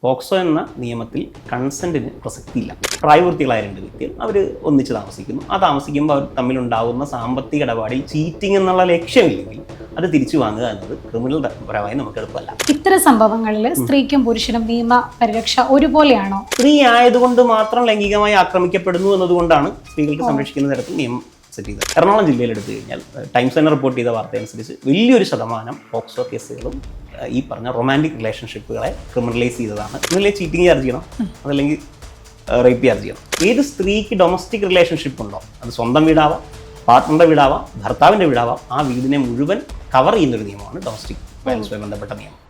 POCSO എന്ന നിയമത്തിൽ കൺസെൻറ്റിന് പ്രസക്തിയില്ല. പ്രായപൂർത്തികളായ രണ്ട് വ്യക്തികൾ അവർ ഒന്നിച്ച് താമസിക്കുന്നു. ആ താമസിക്കുമ്പോൾ അവർ തമ്മിലുണ്ടാകുന്ന സാമ്പത്തിക ഇടപാടിൽ ചീറ്റിംഗ് എന്നുള്ള ലക്ഷ്യമില്ലെങ്കിൽ അത് തിരിച്ചു വാങ്ങുക എന്നത് ക്രിമിനൽ പരമായി നമുക്ക് എളുപ്പമല്ല. ഇത്തരം സംഭവങ്ങളിൽ സ്ത്രീക്കും പുരുഷനും നിയമ പരിരക്ഷ ഒരുപോലെയാണോ? സ്ത്രീ ആയതുകൊണ്ട് മാത്രം ലൈംഗികമായി ആക്രമിക്കപ്പെടുന്നു എന്നതുകൊണ്ടാണ് സ്ത്രീകൾക്ക് സംരക്ഷിക്കുന്ന തരത്തിൽ നിയമം സെറ്റ് ചെയ്തത്. എറണാകുളം ജില്ലയിൽ എടുത്തു കഴിഞ്ഞാൽ ടൈംസ് തന്നെ റിപ്പോർട്ട് ചെയ്ത വാർത്ത അനുസരിച്ച് വലിയൊരു ശതമാനം പോക്സോ കേസുകളും ഈ പറഞ്ഞ റൊമാൻറ്റിക് റിലേഷൻഷിപ്പുകളെ ക്രിമിനലൈസ് ചെയ്തതാണ്. ഒന്നില്ലേ ചീറ്റിംഗ് ചാർജ് ചെയ്യണം, അതല്ലെങ്കിൽ റേപ്പ് ചാർജ് ചെയ്യണം. ഏത് സ്ത്രീക്ക് ഡൊമസ്റ്റിക് റിലേഷൻഷിപ്പ് ഉണ്ടോ, അത് സ്വന്തം വീടാവാം, പാർട്ട്ണറുടെ വീടാവാം, ഭർത്താവിൻ്റെ വീടാവാം, ആ വീടിനെ മുഴുവൻ കവർ ചെയ്യുന്നൊരു നിയമമാണ് ഡൊമസ്റ്റിക് വയലൻസുമായി ബന്ധപ്പെട്ട നിയമം.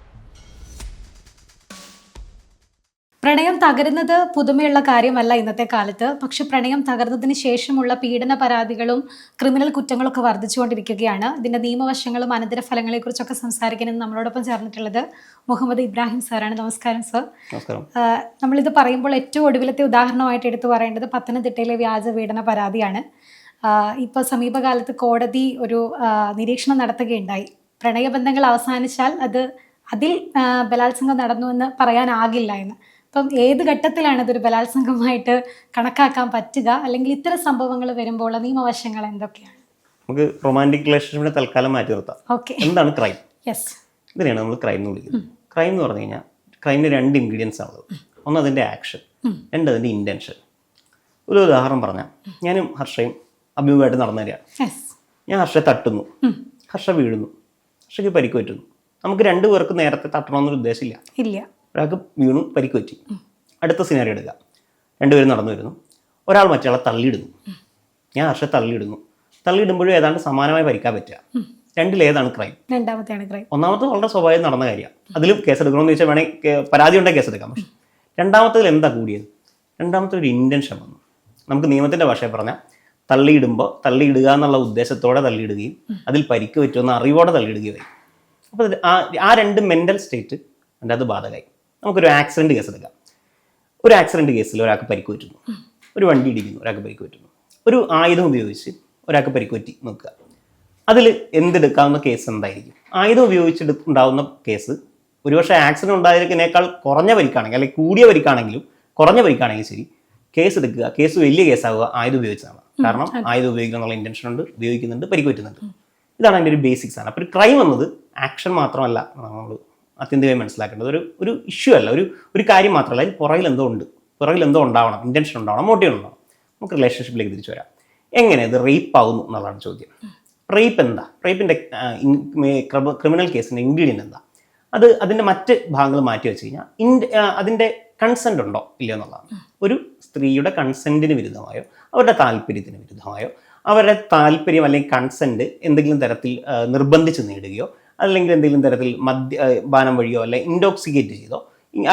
പ്രണയം തകരുന്നത് പുതുമയുള്ള കാര്യമല്ല ഇന്നത്തെ കാലത്ത്. പക്ഷെ പ്രണയം തകർന്നതിന് ശേഷമുള്ള പീഡന പരാതികളും ക്രിമിനൽ കുറ്റങ്ങളൊക്കെ വർദ്ധിച്ചുകൊണ്ടിരിക്കുകയാണ്. ഇതിൻ്റെ നിയമവശങ്ങളും അനന്തരഫലങ്ങളെക്കുറിച്ചൊക്കെ സംസാരിക്കാൻ നമ്മളോടൊപ്പം ചേർന്നിട്ടുള്ളത് മുഹമ്മദ് ഇബ്രാഹിം സാറാണ്. നമസ്കാരം സർ. നമസ്കാരം. നമ്മളിത് പറയുമ്പോൾ ഏറ്റവും ഒടുവിലത്തെ ഉദാഹരണമായിട്ട് എടുത്തു പറയേണ്ടത് പത്തനംതിട്ടയിലെ വ്യാജ പീഡന പരാതിയാണ്. ഇപ്പോൾ സമീപകാലത്ത് കോടതി ഒരു നിരീക്ഷണം നടത്തുകയുണ്ടായി. പ്രണയബന്ധങ്ങൾ അവസാനിച്ചാൽ അതിൽ ബലാത്സംഗം നടന്നുവെന്ന് പറയാനാകില്ല എന്ന്. അപ്പം ഏത് ഘട്ടത്തിലാണ് ഇതൊരു ബലാത്സംഗമായിട്ട് കണക്കാക്കാൻ പറ്റുക, അല്ലെങ്കിൽ ഇത്തരം സംഭവങ്ങൾ വരുമ്പോൾ നിയമവശങ്ങൾ എന്തൊക്കെയാണ്? നമുക്ക് റൊമാൻറ്റിക് റിലേഷൻഷിപ്പിനെ തൽക്കാലം മാറ്റി നിർത്താം. ഓക്കെ. എന്താണ് ക്രൈം? യെസ്. ഇതിനെയാണ് നമ്മൾ ക്രൈം എന്ന് വിളിക്കുന്നത്. ക്രൈം എന്ന് പറഞ്ഞു കഴിഞ്ഞാൽ ക്രൈമിന് രണ്ട് ഇൻഗ്രീഡിയൻസ് ആണുള്ളത്. ഒന്ന് അതിൻ്റെ ആക്ഷൻ, രണ്ട് അതിൻ്റെ ഇൻറ്റൻഷൻ. ഒരു ഉദാഹരണം പറഞ്ഞാൽ, ഞാനും ഹർഷയും അഭിമുഖമായിട്ട് നടന്നു തരികയാണ്. ഞാൻ ഹർഷയെ തട്ടുന്നു, ഹർഷ വീഴുന്നു, ഹർഷയ്ക്ക് പരിക്ക് പറ്റുന്നു. നമുക്ക് രണ്ടുപേർക്ക് നേരത്തെ തട്ടണമെന്നൊരു ഉദ്ദേശമില്ല. ഇല്ല. ഒരാൾക്ക് വീണു, പരിക്ക് പറ്റി. അടുത്ത സിനാരി എടുക്കുക, രണ്ടുപേരും നടന്നു വരുന്നു, ഒരാൾ മറ്റേയാളെ തള്ളിയിടുന്നു. ഞാൻ ഹർഷയെ തള്ളിയിടുന്നു. തള്ളിയിടുമ്പോഴും ഏതാണ്ട് സമാനമായി പരിക്കാൻ പറ്റുക. രണ്ടിലേതാണ് ക്രൈം? രണ്ടാമത്തെയാണ് ക്രൈം. ഒന്നാമത്തെ വളരെ സ്വാഭാവികം നടന്ന കാര്യമാണ്, അതിലും കേസെടുക്കണമെന്ന് ചോദിച്ചാൽ വേണമെങ്കിൽ പരാതി ഉണ്ടെങ്കിൽ കേസെടുക്കാം. പക്ഷെ രണ്ടാമത്തേതിൽ എന്താ കൂടിയത്? രണ്ടാമത്തെ ഒരു ഇൻറ്റൻഷൻ വന്നു. നമുക്ക് നിയമത്തിൻ്റെ ഭാഷയിൽ പറഞ്ഞാൽ തള്ളിയിടുമ്പോൾ തള്ളിയിടുക എന്നുള്ള ഉദ്ദേശത്തോടെ തള്ളിയിടുകയും അതിൽ പരിക്ക് പറ്റുമെന്ന അറിവോടെ തള്ളിയിടുകയും. അപ്പോൾ ആ രണ്ട് മെൻ്റൽ സ്റ്റേറ്റ് അതിൻ്റെ അത് ബാധകമായി. നമുക്കൊരു ആക്സിഡൻറ്റ് കേസ് എടുക്കാം. ഒരു ആക്സിഡൻറ്റ് കേസിൽ ഒരാൾക്ക് പരിക്ക് പറ്റുന്നു, ഒരു വണ്ടി ഇടിക്കുന്നു, ഒരാൾക്ക് പരിക്ക് പറ്റുന്നു, ഒരു ആയുധം ഉപയോഗിച്ച് ഒരാൾക്ക് പരിക്ക് പറ്റി നോക്കുക. അതിൽ എന്തെടുക്കാവുന്ന കേസ് എന്തായിരിക്കും? ആയുധം ഉപയോഗിച്ചിട്ടുണ്ടാവുന്ന കേസ് ഒരുപക്ഷെ ആക്സിഡൻറ്റ് ഉണ്ടായിരിക്കുന്നതിനേക്കാൾ കുറഞ്ഞ പരിക്കാണെങ്കിൽ, അല്ലെങ്കിൽ കൂടിയ പരിക്കാണെങ്കിലും കുറഞ്ഞ പരിക്കാണെങ്കിൽ ശരി, കേസ് എടുക്കുക. കേസ് വലിയ കേസാവുക ആയുധം ഉപയോഗിച്ചതാണ്. കാരണം ആയുധം ഉപയോഗിക്കുക എന്നുള്ള ഇൻറ്റൻഷൻ ഉണ്ട്, ഉപയോഗിക്കുന്നുണ്ട്, പരിക്ക് പറ്റുന്നുണ്ട്. ഇതാണ് അതിൻ്റെ ഒരു ബേസിക്സ് ആണ്. അപ്പോൾ ഒരു ക്രൈം എന്നത് ആക്ഷൻ മാത്രമല്ല നമ്മൾ അത്യന്തികമായി മനസ്സിലാക്കേണ്ടത്. ഒരു ഇഷ്യൂ അല്ല, ഒരു കാര്യം മാത്രമല്ല, അതിന് പുറകിൽ എന്തോ ഉണ്ട്, പുറകിൽ എന്തോ ഉണ്ടാവണം, ഇൻറ്റൻഷൻ ഉണ്ടാവണം, മോട്ടീവ് ഉണ്ടാവണം. നമുക്ക് റിലേഷൻഷിപ്പിലേക്ക് തിരിച്ചു വരാം. എങ്ങനെ ഇത് റേപ്പ് ആവുന്നു എന്നുള്ളതാണ് ചോദ്യം. റേപ്പ് എന്താ? റേപ്പിൻ്റെ ക്രിമിനൽ കേസിൻ്റെ ഇൻഗ്രീഡിയൻ്റ് എന്താ? അതിൻ്റെ മറ്റ് ഭാഗങ്ങൾ മാറ്റി വെച്ച് കഴിഞ്ഞാൽ അതിൻ്റെ കൺസെൻ്റ് ഉണ്ടോ ഇല്ലയോ എന്നുള്ളതാണ്. ഒരു സ്ത്രീയുടെ കൺസെൻറ്റിന് വിരുദ്ധമായോ അവരുടെ താല്പര്യത്തിന് വിരുദ്ധമായോ അവരുടെ താല്പര്യം അല്ലെങ്കിൽ കൺസെൻറ്റ് എന്തെങ്കിലും തരത്തിൽ നിർബന്ധിച്ച് നേടുകയോ അല്ലെങ്കിൽ എന്തെങ്കിലും തരത്തിൽ മദ്യപാനം വഴിയോ അല്ലെങ്കിൽ ഇൻടോക്സിക്കേറ്റ് ചെയ്തോ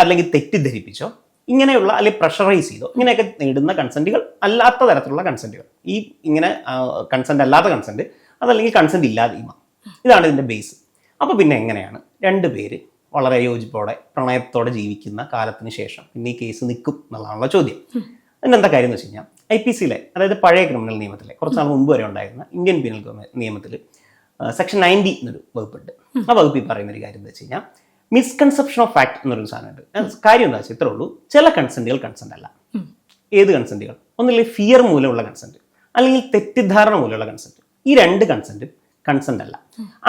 അല്ലെങ്കിൽ തെറ്റിദ്ധരിപ്പിച്ചോ ഇങ്ങനെയുള്ള അല്ലെങ്കിൽ പ്രഷറൈസ് ചെയ്തോ ഇങ്ങനെയൊക്കെ നേടുന്ന കൺസെൻറ്റുകൾ അല്ലാത്ത തരത്തിലുള്ള കൺസെൻറ്റുകൾ, ഈ ഇങ്ങനെ കൺസെൻറ്റ് അല്ലാത്ത കൺസെൻറ്റ്, അതല്ലെങ്കിൽ കൺസെൻറ്റ് ഇല്ലാതെയും, ഇതാണ് ഇതിൻ്റെ ബേസ്. അപ്പോൾ പിന്നെ എങ്ങനെയാണ് രണ്ട് പേര് വളരെ യോജിപ്പോടെ പ്രണയത്തോടെ ജീവിക്കുന്ന കാലത്തിന് ശേഷം പിന്നെ ഈ കേസ് നിൽക്കും എന്നുള്ളതാണല്ലോ ചോദ്യം. അതിനെന്താ കാര്യം എന്ന് വെച്ച് കഴിഞ്ഞാൽ IPC-ലെ, അതായത് പഴയ ക്രിമിനൽ നിയമത്തിലെ കുറച്ച് നാൾ മുമ്പ് വരെ ഉണ്ടായിരുന്ന ഇന്ത്യൻ പീനൽ നിയമത്തിൽ സെക്ഷൻ 90 എന്നൊരു വകുപ്പുണ്ട്. ആ വകുപ്പിൽ പറയുന്നൊരു കാര്യം എന്താ വെച്ച് കഴിഞ്ഞാൽ മിസ്കൺസെപ്ഷൻ ഓഫ് ഫാക്ട് എന്നൊരു സാധനമുണ്ട്. കാര്യം എന്താ വെച്ചാൽ ഇത്രേ ഉള്ളൂ, ചില കൺസെൻറ്റുകൾ കൺസെൻ്റ് അല്ല. ഏത് കൺസെൻറ്റുകൾ? ഒന്നില്ലെങ്കിൽ ഫിയർ മൂലമുള്ള കൺസെൻറ്റ്, അല്ലെങ്കിൽ തെറ്റിദ്ധാരണ മൂലമുള്ള കൺസെൻറ്റ്. ഈ രണ്ട് കൺസെൻറ്റും കൺസെൻ്റ് അല്ല.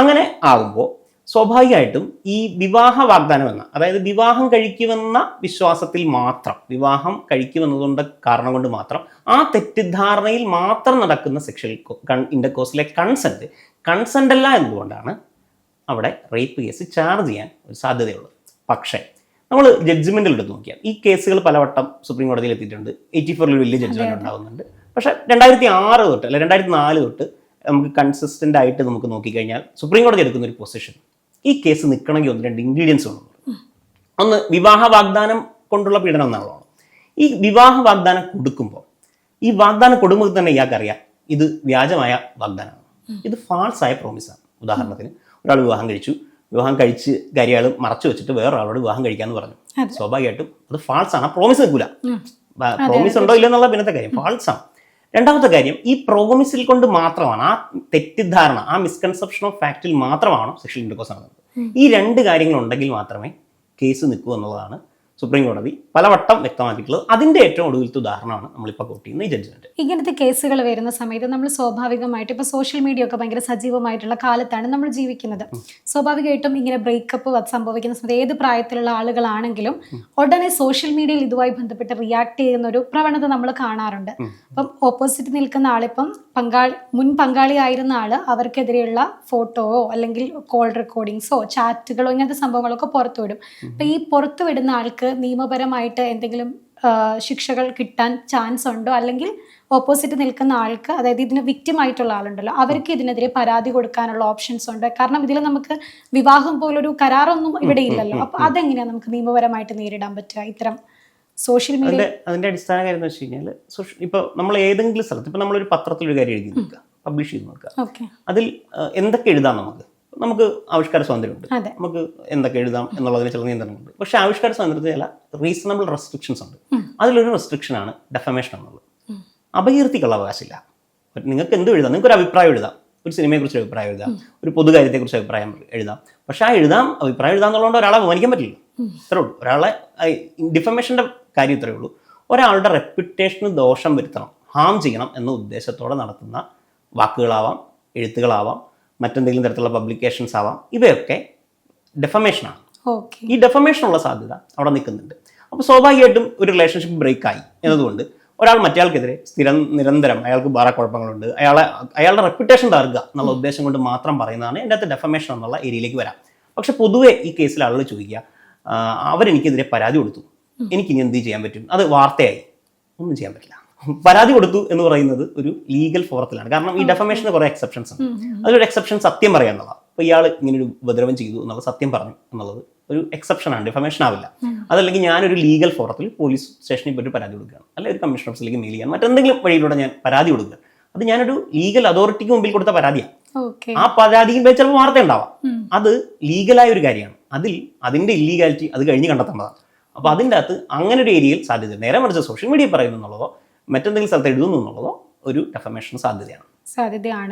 അങ്ങനെ ആകുമ്പോൾ സ്വാഭാവികമായിട്ടും ഈ വിവാഹ വാഗ്ദാനം എന്ന, അതായത് വിവാഹം കഴിക്കുമെന്ന വിശ്വാസത്തിൽ മാത്രം, വിവാഹം കഴിക്കുമെന്നതുകൊണ്ട് കാരണം കൊണ്ട് മാത്രം ആ തെറ്റിദ്ധാരണയിൽ മാത്രം നടക്കുന്ന സെക്ഷൽ ഇൻ്റർകോഴ്സിലെ കൺസെൻ്റ് അല്ല എന്നതുകൊണ്ടാണ് അവിടെ റേപ്പ് കേസ് ചാർജ് ചെയ്യാൻ ഒരു സാധ്യതയുള്ളത്. പക്ഷേ നമ്മൾ ജഡ്ജ്മെൻറ്റിൽ എടുത്ത് നോക്കിയാൽ ഈ കേസുകൾ പലവട്ടം സുപ്രീം കോടതിയിൽ എത്തിയിട്ടുണ്ട്. 84 വലിയ ജഡ്ജ്മെൻറ്റ് ഉണ്ടാകുന്നുണ്ട്. പക്ഷേ 2006 തൊട്ട് അല്ലെ 2004 തൊട്ട് നമുക്ക് കൺസിസ്റ്റൻ്റ് ആയിട്ട് നമുക്ക് നോക്കിക്കഴിഞ്ഞാൽ സുപ്രീം കോടതി എടുക്കുന്ന ഒരു പൊസിഷൻ, ഈ കേസ് നിൽക്കണമെങ്കിൽ ഒന്ന് രണ്ട് ഇൻഗ്രീഡിയൻസ് ഉണ്ട്. ഒന്ന്, വിവാഹ വാഗ്ദാനം കൊണ്ടുള്ള പീഡനം എന്നുള്ളതാണ്. ഈ വിവാഹ വാഗ്ദാനം കൊടുക്കുമ്പോൾ, ഈ വാഗ്ദാനം കൊടുക്കുമ്പോൾ തന്നെ ഇയാൾക്കറിയാം ഇത് വ്യാജമായ വാഗ്ദാനമാണ്, ഇത് ഫാൾസ് ആയ പ്രോമിസാണ്. ഉദാഹരണത്തിന് ഒരാൾ വിവാഹം കഴിച്ച് കാര്യങ്ങൾ മറച്ചു വെച്ചിട്ട് വേറൊരാളോട് വിവാഹം കഴിക്കാമെന്ന് പറഞ്ഞു. സ്വാഭാവികമായിട്ടും അത് ഫാൾസ് ആണ്, പ്രോമിസ് നിൽക്കില്ല. പ്രോമിസ് ഉണ്ടോ ഇല്ലെന്നുള്ള പിന്നത്തെ കാര്യം, ഫാൾസ് ആണ്. രണ്ടാമത്തെ കാര്യം, ഈ പ്രോമിസിൽ കൊണ്ട് മാത്രമാണ്, ആ തെറ്റിദ്ധാരണ, ആ മിസ്കൺസെപ്ഷൻ ഓഫ് ഫാക്റ്റിൽ മാത്രമാണോ സെക്ഷൽ ഇൻ്റർകോഴ്സ് നടന്നത്. ഈ രണ്ട് കാര്യങ്ങൾ ഉണ്ടെങ്കിൽ മാത്രമേ കേസ് നിൽക്കൂ എന്നുള്ളതാണ് സുപ്രീം കോടതി പലവട്ടം വ്യക്തമാക്കിയിട്ടുള്ളത്. അതിന്റെ ഏറ്റവും ഒടുവിലത്തെ ഉദാഹരണമാണ് നമ്മളിപ്പോൾ കോട്ട് ചെയ്യുന്ന ഈ ജഡ്ജ്മെന്റ്. ഇങ്ങനത്തെ കേസുകൾ വരുന്ന സമയത്ത് നമ്മൾ സ്വാഭാവികമായിട്ട് ഇപ്പോൾ സോഷ്യൽ മീഡിയ ഒക്കെ ഭയങ്കര സജീവമായിട്ടുള്ള കാലത്താണ് നമ്മൾ ജീവിക്കുന്നത്. സ്വാഭാവികമായിട്ടും ഇങ്ങനെ ബ്രേക്കപ്പ് സംഭവിക്കുന്ന സമയത്ത് ഏത് പ്രായത്തിലുള്ള ആളുകളാണെങ്കിലും ഉടനെ സോഷ്യൽ മീഡിയയിൽ ഇതുമായി ബന്ധപ്പെട്ട് റിയാക്ട് ചെയ്യുന്ന ഒരു പ്രവണത നമ്മൾ കാണാറുണ്ട്. അപ്പം ഓപ്പോസിറ്റ് നിൽക്കുന്ന ആളിപ്പം മുൻ പങ്കാളിയായിരുന്ന ആള് അവർക്കെതിരെയുള്ള ഫോട്ടോയോ അല്ലെങ്കിൽ കോൾ റെക്കോർഡിങ്സോ ചാറ്റുകളോ ഇങ്ങനത്തെ സംഭവങ്ങളൊക്കെ പുറത്തുവിടും. അപ്പൊ ഈ പുറത്തുവിടുന്ന ആൾക്ക് നിയമപരമായിട്ട് എന്തെങ്കിലും ശിക്ഷകൾ കിട്ടാൻ ചാൻസ് ഉണ്ടോ, അല്ലെങ്കിൽ ഓപ്പോസിറ്റ് നിൽക്കുന്ന ആൾക്ക്, അതായത് ഇതിന് വിക്ടിം ആയിട്ടുള്ള ആളുണ്ടല്ലോ, അവർക്ക് ഇതിനെതിരെ പരാതി കൊടുക്കാനുള്ള ഓപ്ഷൻസ് ഉണ്ട്? കാരണം ഇതിൽ നമുക്ക് വിവാഹം പോലൊരു കരാറൊന്നും ഇവിടെ ഇല്ലല്ലോ. അപ്പൊ അതെങ്ങനെയാണ് നമുക്ക് നിയമപരമായിട്ട് നേരിടാൻ പറ്റുക ഇത്തരം സോഷ്യൽ മീഡിയ? അതിന്റെ അടിസ്ഥാന കാര്യം എന്ന് വെച്ച് കഴിഞ്ഞാൽ, ഇപ്പോൾ നമ്മൾ ഏതെങ്കിലും സ്ഥലത്ത് ഇപ്പോൾ നമ്മളൊരു പത്രത്തിലൊരു കാര്യം എഴുതി നോക്കുക, പബ്ലിഷ് ചെയ്ത് നോക്കുക, അതിൽ എന്തൊക്കെ എഴുതാം നമുക്ക് ആവിഷ്കാര സ്വാതന്ത്ര്യമുണ്ട്, നമുക്ക് എന്തൊക്കെ എഴുതാം എന്നുള്ളതിന് ചില നിയന്ത്രണമുണ്ട്. പക്ഷേ ആവിഷ്കാര സ്വാതന്ത്ര്യത്തിൽ ചില റീസണബിൾ റെസ്ട്രിക്ഷൻസ് ഉണ്ട്. അതിലൊരു റെസ്ട്രിക്ഷനാണ് ഡെഫമേഷൻ എന്നുള്ളത്. അപകീർത്തിക്കുള്ള അവകാശമില്ല. നിങ്ങൾക്ക് എന്തും എഴുതാം, നിങ്ങൾക്ക് ഒരു അഭിപ്രായം എഴുതാം, ഒരു സിനിമയെക്കുറിച്ച് അഭിപ്രായം എഴുതാം, ഒരു പൊതുകാര്യത്തെക്കുറിച്ച് അഭിപ്രായം എഴുതാം. പക്ഷെ ആ അഭിപ്രായം എഴുതാം എന്നുള്ളതുകൊണ്ട് ഒരാളെ അപമാനിക്കാൻ പറ്റില്ല. ഇത്രേ ഉള്ളൂ. ഒരാളെ ഡിഫമേഷൻ്റെ കാര്യം ഇത്രയേ ഉള്ളൂ. ഒരാളുടെ റെപ്യൂട്ടേഷന് ദോഷം വരുത്തണം, ഹാം ചെയ്യണം എന്ന ഉദ്ദേശത്തോടെ നടത്തുന്ന വാക്കുകളാവാം, എഴുത്തുകളാവാം, മറ്റെന്തെങ്കിലും തരത്തിലുള്ള പബ്ലിക്കേഷൻസ് ആവാം, ഇവയൊക്കെ ഡെഫമേഷനാണ്. ഈ ഡെഫമേഷനുള്ള സാധ്യത അവിടെ നിൽക്കുന്നുണ്ട്. അപ്പോൾ സ്വാഭാവികമായിട്ടും ഒരു റിലേഷൻഷിപ്പ് ബ്രേക്ക് ആയി എന്നതുകൊണ്ട് ഒരാൾ മറ്റേയാൾക്കെതിരെ നിരന്തരം അയാൾക്ക് വേറെ കുഴപ്പങ്ങളുണ്ട്, അയാളുടെ റെപ്യൂട്ടേഷൻ തകർക്കുക എന്നുള്ള ഉദ്ദേശം കൊണ്ട് മാത്രം പറയുന്നതാണ് എൻ്റെ അകത്ത് ഡെഫമേഷൻ എന്നുള്ള ഏരിയയിലേക്ക് വരാം. പക്ഷെ പൊതുവെ ഈ കേസിൽ ആളുകൾ ചോദിക്കുക, അവരെനിക്കെതിരെ പരാതി കൊടുത്തു, എനിക്കിനി എന്ത് ചെയ്യാൻ പറ്റും? അത് വാർത്തയായി, ഒന്നും ചെയ്യാൻ പറ്റില്ല. പരാതി കൊടുത്തു എന്ന് പറയുന്നത് ഒരു ലീഗൽ ഫോറത്തിലാണ്. കാരണം ഈ ഡെഫമേഷന് കുറേ എക്സെപ്ഷൻസ് ഉണ്ട്. അതിലൊരു എക്സെപ്ഷൻ സത്യം പറയാന്നുള്ളതാണ്. അപ്പോൾ ഇയാൾ ഇങ്ങനൊരു ഉപദ്രവം ചെയ്തു എന്നുള്ള സത്യം പറഞ്ഞു എന്നുള്ളത് ഒരു എക്സെപ്ഷനാണ്, ഡെഫമേഷൻ ആവില്ല. അതല്ലെങ്കിൽ ഞാനൊരു ലീഗൽ ഫോറത്തിൽ പോലീസ് സ്റ്റേഷനിൽ പോയിട്ട് പരാതി കൊടുക്കുകയാണ്, അല്ലെങ്കിൽ ഒരു കമ്മീഷൻ ഓഫീസിലേക്ക് മെയിൽ ചെയ്യാൻ, മറ്റെന്തെങ്കിലും വഴിയിലൂടെ ഞാൻ പരാതി കൊടുക്കുക, അത് ഞാനൊരു ലീഗൽ അതോറിറ്റിക്ക് മുമ്പിൽ കൊടുത്ത പരാതിയാണ്. ആ പരാതിയും ചിലപ്പോൾ വാർത്ത ഉണ്ടാവാം. അത് ലീഗലായ ഒരു കാര്യമാണ്. അതിന്റെ ഇല്ലീഗാലിറ്റി അത് കഴിഞ്ഞ് കണ്ടെത്തേണ്ടതാണ്. അപ്പോൾ അതിൻ്റെ അകത്ത് അങ്ങനെ ഒരു ഏരിയയിൽ സാധ്യത. നേരെ മറിച്ച് സോഷ്യൽ മീഡിയ പറയുന്നു എന്നുള്ളതോ മറ്റെന്തെങ്കിലും സ്ഥലത്ത് എഴുതുന്നു എന്നുള്ളതോ ഒരു ഡെഫമേഷൻ സാധ്യതയാണ്.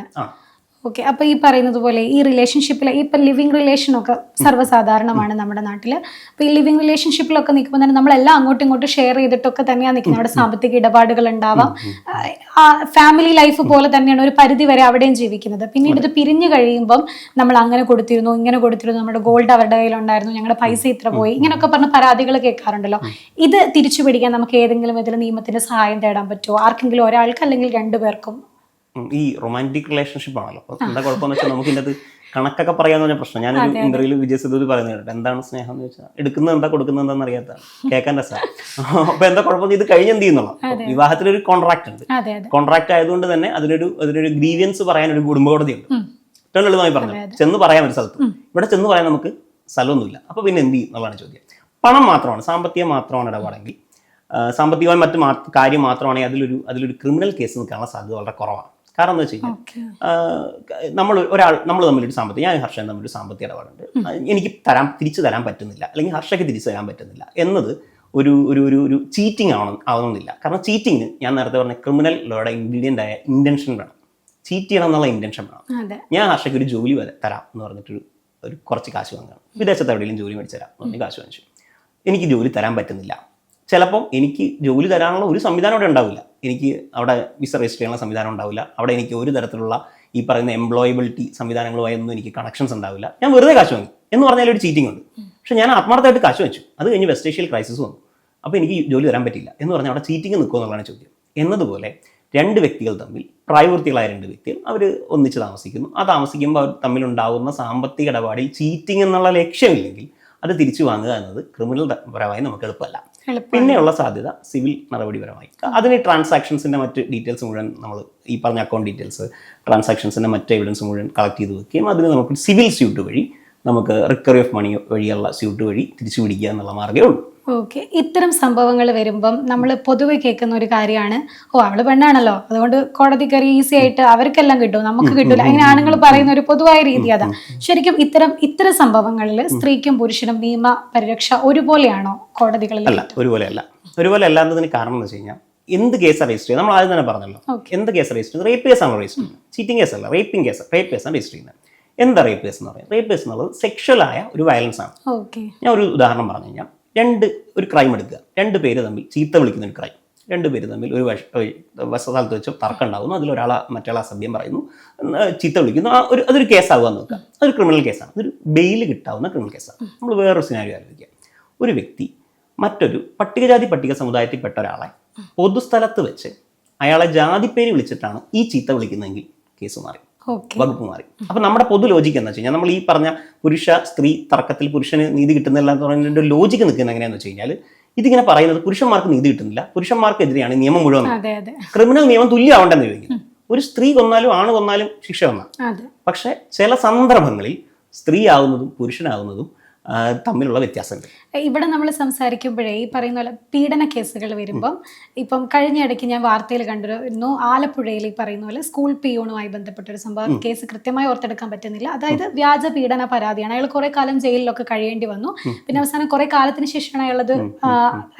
ഓക്കെ. അപ്പൊ ഈ പറയുന്നത് പോലെ ഈ റിലേഷൻഷിപ്പിൽ ഇപ്പൊ ലിവിങ് റിലേഷനൊക്കെ സർവ്വസാധാരണമാണ് നമ്മുടെ നാട്ടിൽ. അപ്പൊ ഈ ലിവിങ് റിലേഷൻഷിപ്പിലൊക്കെ നിൽക്കുമ്പോൾ തന്നെ നമ്മളെല്ലാം അങ്ങോട്ടും ഇങ്ങോട്ടും ഷെയർ ചെയ്തിട്ടൊക്കെ തന്നെയാണ് നിൽക്കുന്നത്. അവിടെ സാമ്പത്തിക ഇടപാടുകൾ ഉണ്ടാവാം, ഫാമിലി ലൈഫ് പോലെ തന്നെയാണ് ഒരു പരിധി വരെ അവിടെയും ജീവിക്കുന്നത്. പിന്നീട് ഇത് പിരിഞ്ഞു കഴിയുമ്പം നമ്മൾ അങ്ങനെ കൊടുത്തിരുന്നു, ഇങ്ങനെ കൊടുത്തിരുന്നു, നമ്മുടെ ഗോൾഡ് അവരുടെ കയ്യിലുണ്ടായിരുന്നു, ഞങ്ങളുടെ പൈസ ഇത്ര പോയി, ഇങ്ങനെയൊക്കെ പറഞ്ഞ പരാതികൾ കേൾക്കാറുണ്ടല്ലോ. ഇത് തിരിച്ചു പിടിക്കാൻ നമുക്ക് ഏതെങ്കിലും ഇതിൽ നിയമത്തിന്റെ സഹായം തേടാൻ പറ്റുമോ? ആർക്കെങ്കിലും ഒരാൾക്ക് അല്ലെങ്കിൽ രണ്ടുപേർക്കും? ഈ റൊമാൻറ്റിക് റിലേഷൻഷിപ്പ് ആണല്ലോ. അപ്പോൾ എന്താ കുഴപ്പമെന്ന് വെച്ചാൽ നമുക്ക് ഇതിനകത്ത് കണക്കൊക്കെ പറയാന്ന് പറഞ്ഞ പ്രശ്നം. ഞാനൊരു ഇന്റർവ്യൂവിൽ വിജയ് സേതുപതി പറയുന്നത് കേട്ടോ, എന്താണ് സ്നേഹം എന്ന് വെച്ചാൽ എടുക്കുന്നത് എന്താ കൊടുക്കുന്നത് എന്താണെന്ന് അറിയാത്തതാണ്, കേൾക്കാൻ രസമാണ്. അപ്പോൾ എന്താ കുഴപ്പം, ഇത് കഴിഞ്ഞ് എന്ത് ചെയ്യുന്നുള്ള വിവാഹത്തിലൊരു കോൺട്രാക്ട് ഉണ്ട്. കോൺട്രാക്ട് ആയതുകൊണ്ട് തന്നെ അതിനൊരു ഗ്രീവിയൻസ് പറയാൻ ഒരു കുടുംബ കോടതിയുണ്ട്. ഏറ്റവും ലളിതമായി പറഞ്ഞു, ചെന്ന് പറയാൻ ഒരു സ്ഥലത്ത്. ഇവിടെ ചെന്ന് പറയാൻ നമുക്ക് സ്ഥലമൊന്നുമില്ല. അപ്പോൾ പിന്നെ എന്ത് ചെയ്യും എന്നുള്ളതാണ് ചോദ്യം. പണം മാത്രമാണ്, സാമ്പത്തികം മാത്രമാണ് ഇടപാടെങ്കിൽ, സാമ്പത്തികമായി മറ്റു കാര്യം മാത്രമാണെങ്കിൽ അതിലൊരു ക്രിമിനൽ കേസ് നിൽക്കാനുള്ള സാധ്യത വളരെ കുറവാണ്. കാരണം എന്താ വെച്ച് കഴിഞ്ഞാൽ നമ്മൾ തമ്മിലൊരു സാമ്പത്തിക, ഞാൻ ഹർഷൻ തമ്മിലൊരു സാമ്പത്തിക ഇടപാടുണ്ട്, എനിക്ക് തിരിച്ചു തരാൻ പറ്റുന്നില്ല, അല്ലെങ്കിൽ ഹർഷയ്ക്ക് തിരിച്ചു തരാൻ പറ്റുന്നില്ല എന്നത് ഒരു ചീറ്റിംഗ് ആവണമെന്നില്ല. കാരണം ചീറ്റിങ്ങിന് ഞാൻ നേരത്തെ പറഞ്ഞ ക്രിമിനൽ ലോയുടെ ഇൻഗ്രീഡിയൻ്റ് ആയ ഇൻറ്റൻഷൻ വേണം. ചീറ്റ് ചെയ്യണം എന്നുള്ള ഇൻറ്റൻഷൻ വേണം. ഞാൻ ഹർഷയ്ക്ക് ഒരു ജോലി തരാം എന്ന് പറഞ്ഞിട്ടൊരു കുറച്ച് കാശ് വാങ്ങുകയാണ്, വിദേശത്ത് എവിടെയെങ്കിലും ജോലി മേടിച്ചു തരാം എന്ന് പറഞ്ഞ് കാശ് വാങ്ങിച്ചു. എനിക്ക് ജോലി തരാൻ പറ്റുന്നില്ല. ചിലപ്പം എനിക്ക് ജോലി തരാനുള്ള ഒരു സംവിധാനം അവിടെ ഉണ്ടാവില്ല. എനിക്ക് അവിടെ വിസ രജിസ്റ്റർ ചെയ്യാനുള്ള സംവിധാനം ഉണ്ടാവില്ല. അവിടെ എനിക്ക് ഒരു തരത്തിലുള്ള ഈ പറയുന്ന എംപ്ലോയബിലിറ്റി സംവിധാനങ്ങളുമായി ഒന്നും എനിക്ക് കണക്ഷൻസ് ഉണ്ടാവില്ല. ഞാൻ വെറുതെ കാശ് വാങ്ങി എന്ന് പറഞ്ഞാൽ ഒരു ചീറ്റിംഗ് ഉണ്ട്. പക്ഷെ ഞാൻ ആത്മാർത്ഥമായിട്ട് കാശ് വെച്ചു, അത് കഴിഞ്ഞ് വെസ്റ്റ് ഏഷ്യയിൽ ക്രൈസിസ് വന്നു, അപ്പോൾ എനിക്ക് ജോലി തരാൻ പറ്റില്ല എന്ന് പറഞ്ഞാൽ അവിടെ ചീറ്റിംഗ് നിൽക്കുമോ എന്നുള്ളതാണ് ചോദ്യം. എന്നതുപോലെ രണ്ട് വ്യക്തികൾ തമ്മിൽ, പ്രായപൂർത്തികളായ രണ്ട് വ്യക്തികൾ, അവർ ഒന്നിച്ച് താമസിക്കുന്നു. ആ താമസിക്കുമ്പോൾ അവർ തമ്മിലുണ്ടാകുന്ന സാമ്പത്തിക ഇടപാടിൽ ചീറ്റിംഗ് എന്നുള്ള ലക്ഷ്യമില്ലെങ്കിൽ അത് തിരിച്ചു വാങ്ങുക എന്നത് ക്രിമിനൽ പരമായി നമുക്ക് എളുപ്പമല്ല. പിന്നെയുള്ള സാധ്യത സിവിൽ നടപടിപരമായി. അതിന് ട്രാൻസാക്ഷൻസിൻ്റെ മറ്റ് ഡീറ്റെയിൽസ് മുഴുവൻ നമ്മൾ ഈ പറഞ്ഞ അക്കൗണ്ട് ഡീറ്റെയിൽസ്, ട്രാൻസാക്ഷൻസിൻ്റെ മറ്റ് എവിഡൻസ് മുഴുവൻ കളക്ട് ചെയ്ത് വെക്കുകയും അതിന് നമുക്ക് സിവിൽ സ്യൂട്ട് വഴി, നമുക്ക് റിക്കവറി ഓഫ് മണി വഴിയുള്ള സ്യൂട്ട് വഴി തിരിച്ചു പിടിക്കുക എന്നുള്ള മാർഗ്ഗമേ ഉള്ളൂ. ഓക്കെ. ഇത്തരം സംഭവങ്ങൾ വരുമ്പം നമ്മൾ പൊതുവെ കേൾക്കുന്ന ഒരു കാര്യമാണ്, അവള് പെണ്ണാണല്ലോ അതുകൊണ്ട് കോടതി കയറി ഈസി ആയിട്ട് അവർക്കെല്ലാം കിട്ടും, നമുക്ക് കിട്ടില്ല, അങ്ങനെ ആണുങ്ങൾ പറയുന്ന ഒരു പൊതുവായ രീതി അതാണ്. ശരിക്കും ഇത്തരം സംഭവങ്ങളിൽ സ്ത്രീക്കും പുരുഷനും നിയമ പരിരക്ഷ ഒരുപോലെയാണോ കോടതികളിൽ? അല്ല, ഒരുപോലെ അല്ലാത്തതിന് കാരണം എന്ന് വെച്ച് കഴിഞ്ഞാൽ എന്ത് കേസാണ് രജിസ്റ്റർ ചെയ്യുന്നത്? നമ്മൾ ആദ്യം തന്നെ പറഞ്ഞല്ലോ, എന്ത് കേസ് രജിസ്റ്റർ ചെയ്യുന്നത്? റേപ്പ് കേസാണ് രജിസ്റ്റർ ചെയ്യുന്നത്, ചീറ്റിംഗ് കേസല്ല, റേപ്പ് കേസാണ് രജിസ്റ്റർ ചെയ്യുന്നത്. എന്താ റേപ്പ് കേസ് എന്ന് പറയുന്നത്? റേപ്പ് കേസ് എന്നുള്ളത് സെക്ഷലായ ഒരു വയലൻസ് ആണ്. ഞാൻ ഒരു ഉദാഹരണം പറഞ്ഞു കഴിഞ്ഞാൽ, ഒരു ക്രൈം എടുക്കുക, 2 പേര് തമ്മിൽ ചീത്ത വിളിക്കുന്ന ഒരു ക്രൈം, 2 പേര് തമ്മിൽ ഒരു സ്ഥലത്ത് വെച്ച് തർക്കം ഉണ്ടാകുന്നു, അതിലൊരാളെ മറ്റൊരാളെ അസഭ്യം പറയുന്നു, ചീത്ത വിളിക്കുന്നു, അതൊരു കേസാവുക എന്ന് നോക്കുക. അതൊരു ക്രിമിനൽ കേസാണ്, അതൊരു ബെയിൽ കിട്ടാവുന്ന ക്രിമിനൽ കേസാണ്. നമ്മൾ വേറൊരു സിനാരിയോ ആലോചിക്കുക. ഒരു വ്യക്തി മറ്റൊരു പട്ടികജാതി പട്ടിക സമുദായത്തിൽപ്പെട്ട ഒരാളെ പൊതുസ്ഥലത്ത് വെച്ച് അയാളെ ജാതിപ്പേര് വിളിച്ചിട്ടാണ് ഈ ചീത്ത വിളിക്കുന്നതെങ്കിൽ കേസ് മാറി, വകുപ്പ് മാറി. അപ്പൊ നമ്മുടെ പൊതു ലോജിക്ക് എന്ന് വെച്ച് കഴിഞ്ഞാൽ, നമ്മൾ ഈ പറഞ്ഞ പുരുഷ സ്ത്രീ തർക്കത്തിൽ പുരുഷന് നീതി കിട്ടുന്നില്ല എന്ന് പറയുന്നതിന്റെ ലോജിക്ക് നിൽക്കുന്നത് എങ്ങനെയാണെന്ന് വെച്ച് കഴിഞ്ഞാൽ, ഇതിങ്ങനെ പറയുന്നത് പുരുഷന്മാർക്ക് നീതി കിട്ടുന്നില്ല, പുരുഷന്മാർക്കെതിരെയാണ് നിയമം മുഴുവൻ, ക്രിമിനൽ നിയമം തുല്യമാവണ്ടെന്ന് ചോദിക്കുന്നു. ഒരു സ്ത്രീ കൊന്നാലും ആണ് കൊന്നാലും ശിക്ഷ വന്നാൽ, പക്ഷെ ചില സന്ദർഭങ്ങളിൽ സ്ത്രീ ആവുന്നതും പുരുഷനാവുന്നതും തമ്മിലുള്ള വ്യത്യാസമുണ്ട്. ഇവിടെ നമ്മൾ സംസാരിക്കുമ്പോഴേ ഈ പറയുന്ന പോലെ പീഡന കേസുകൾ വരുമ്പം, ഇപ്പം കഴിഞ്ഞ ഇടയ്ക്ക് ഞാൻ വാർത്തയിൽ കണ്ടിരുന്നു ആലപ്പുഴയിൽ ഈ പറയുന്ന പോലെ സ്കൂൾ പിയൂണുമായി ബന്ധപ്പെട്ട ഒരു സംഭവം, കേസ് കൃത്യമായി ഓർത്തെടുക്കാൻ പറ്റുന്നില്ല. അതായത് വ്യാജ പീഡന പരാതിയാണ്. അയാൾ കുറെ കാലം ജയിലിലൊക്കെ കഴിയേണ്ടി വന്നു. പിന്നെ അവസാനം കുറെ കാലത്തിന് ശേഷമാണ്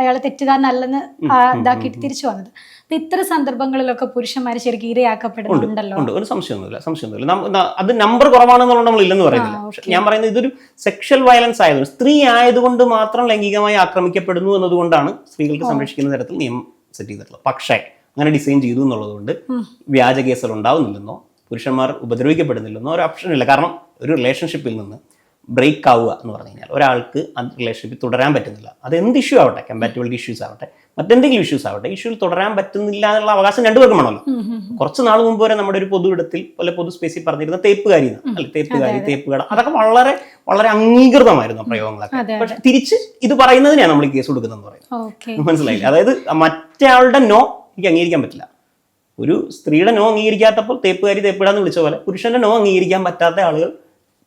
അയാൾ തെറ്റുകാരനല്ലെന്ന് ഇതാക്കിയിട്ട് തിരിച്ചു വന്നത്. അപ്പൊ ഇത്തരം സന്ദർഭങ്ങളിലൊക്കെ പുരുഷന്മാർ ശരിക്കും ഇരയാക്കപ്പെടുന്നുണ്ടല്ലോ. ഒരു സംശയമൊന്നുമില്ല. അത് നമ്പർ കുറവാണെന്നുള്ളത് നമ്മൾ ഇല്ലെന്ന് പറയുന്നില്ല. ഞാൻ പറയുന്നത് ഇതൊരു സെക്ഷൽ വയലൻസ് ആയതുകൊണ്ട്, സ്ത്രീ ആയതുകൊണ്ട് മാത്രം ലൈംഗികമായി ആക്രമിക്കപ്പെടുന്നു എന്നതുകൊണ്ടാണ് സ്ത്രീകൾക്ക് സംരക്ഷിക്കുന്ന തരത്തിൽ നിയമം സെറ്റ് ചെയ്തിട്ടുള്ളത്. പക്ഷേ അങ്ങനെ ഡിസൈൻ ചെയ്തു എന്നുള്ളതുകൊണ്ട് വ്യാജ കേസുകൾ ഉണ്ടാവുന്നില്ലെന്നോ പുരുഷന്മാർ ഉപദ്രവിക്കപ്പെടുന്നില്ലെന്നോ ഒരു ഓപ്ഷൻ ഇല്ല. കാരണം ഒരു റിലേഷൻഷിപ്പിൽ നിന്ന് ബ്രേക്ക് ആവുക എന്ന് പറഞ്ഞു കഴിഞ്ഞാൽ ഒരാൾക്ക് ആ റിലേഷൻഷിപ്പിൽ തുടരാൻ പറ്റുന്നില്ല. അത് എന്ത് ഇഷ്യൂ ആവട്ടെ, കമ്പാറ്റബിലിറ്റി ഇഷ്യൂസ് ആവട്ടെ, മറ്റെന്തെങ്കിലും ഇഷ്യൂസ് ആവട്ടെ, ഇഷ്യൂവിൽ തുടരാൻ പറ്റുന്നില്ല എന്നുള്ള അവകാശം രണ്ടുപേർക്കും വേണമല്ലോ. കുറച്ച് നാൾ മുമ്പ് വരെ നമ്മുടെ ഒരു പൊതു ഇടത്തിൽ അല്ലെ പൊതു സ്പേസിൽ പറഞ്ഞിരുന്ന തേപ്പുകാരി, തേപ്പുകട, അതൊക്കെ വളരെ വളരെ അംഗീകൃതമായിരുന്നു പ്രയോഗങ്ങളൊക്കെ. പക്ഷെ തിരിച്ച് ഇത് പറയുന്നതിനാണ് നമ്മൾ ഈ കേസ് കൊടുക്കുന്നതെന്ന് പറയുന്നത്. മനസ്സിലായില്ലേ? അതായത് മറ്റേ നോ എനിക്ക് അംഗീകരിക്കാൻ പറ്റില്ല. ഒരു സ്ത്രീയുടെ നോ അംഗീകരിക്കാത്തപ്പോൾ തേപ്പുകാരി തേപ്പിടാന്ന് വിളിച്ച പോലെ പുരുഷന്റെ നോ അംഗീകരിക്കാൻ പറ്റാത്ത ആളുകൾ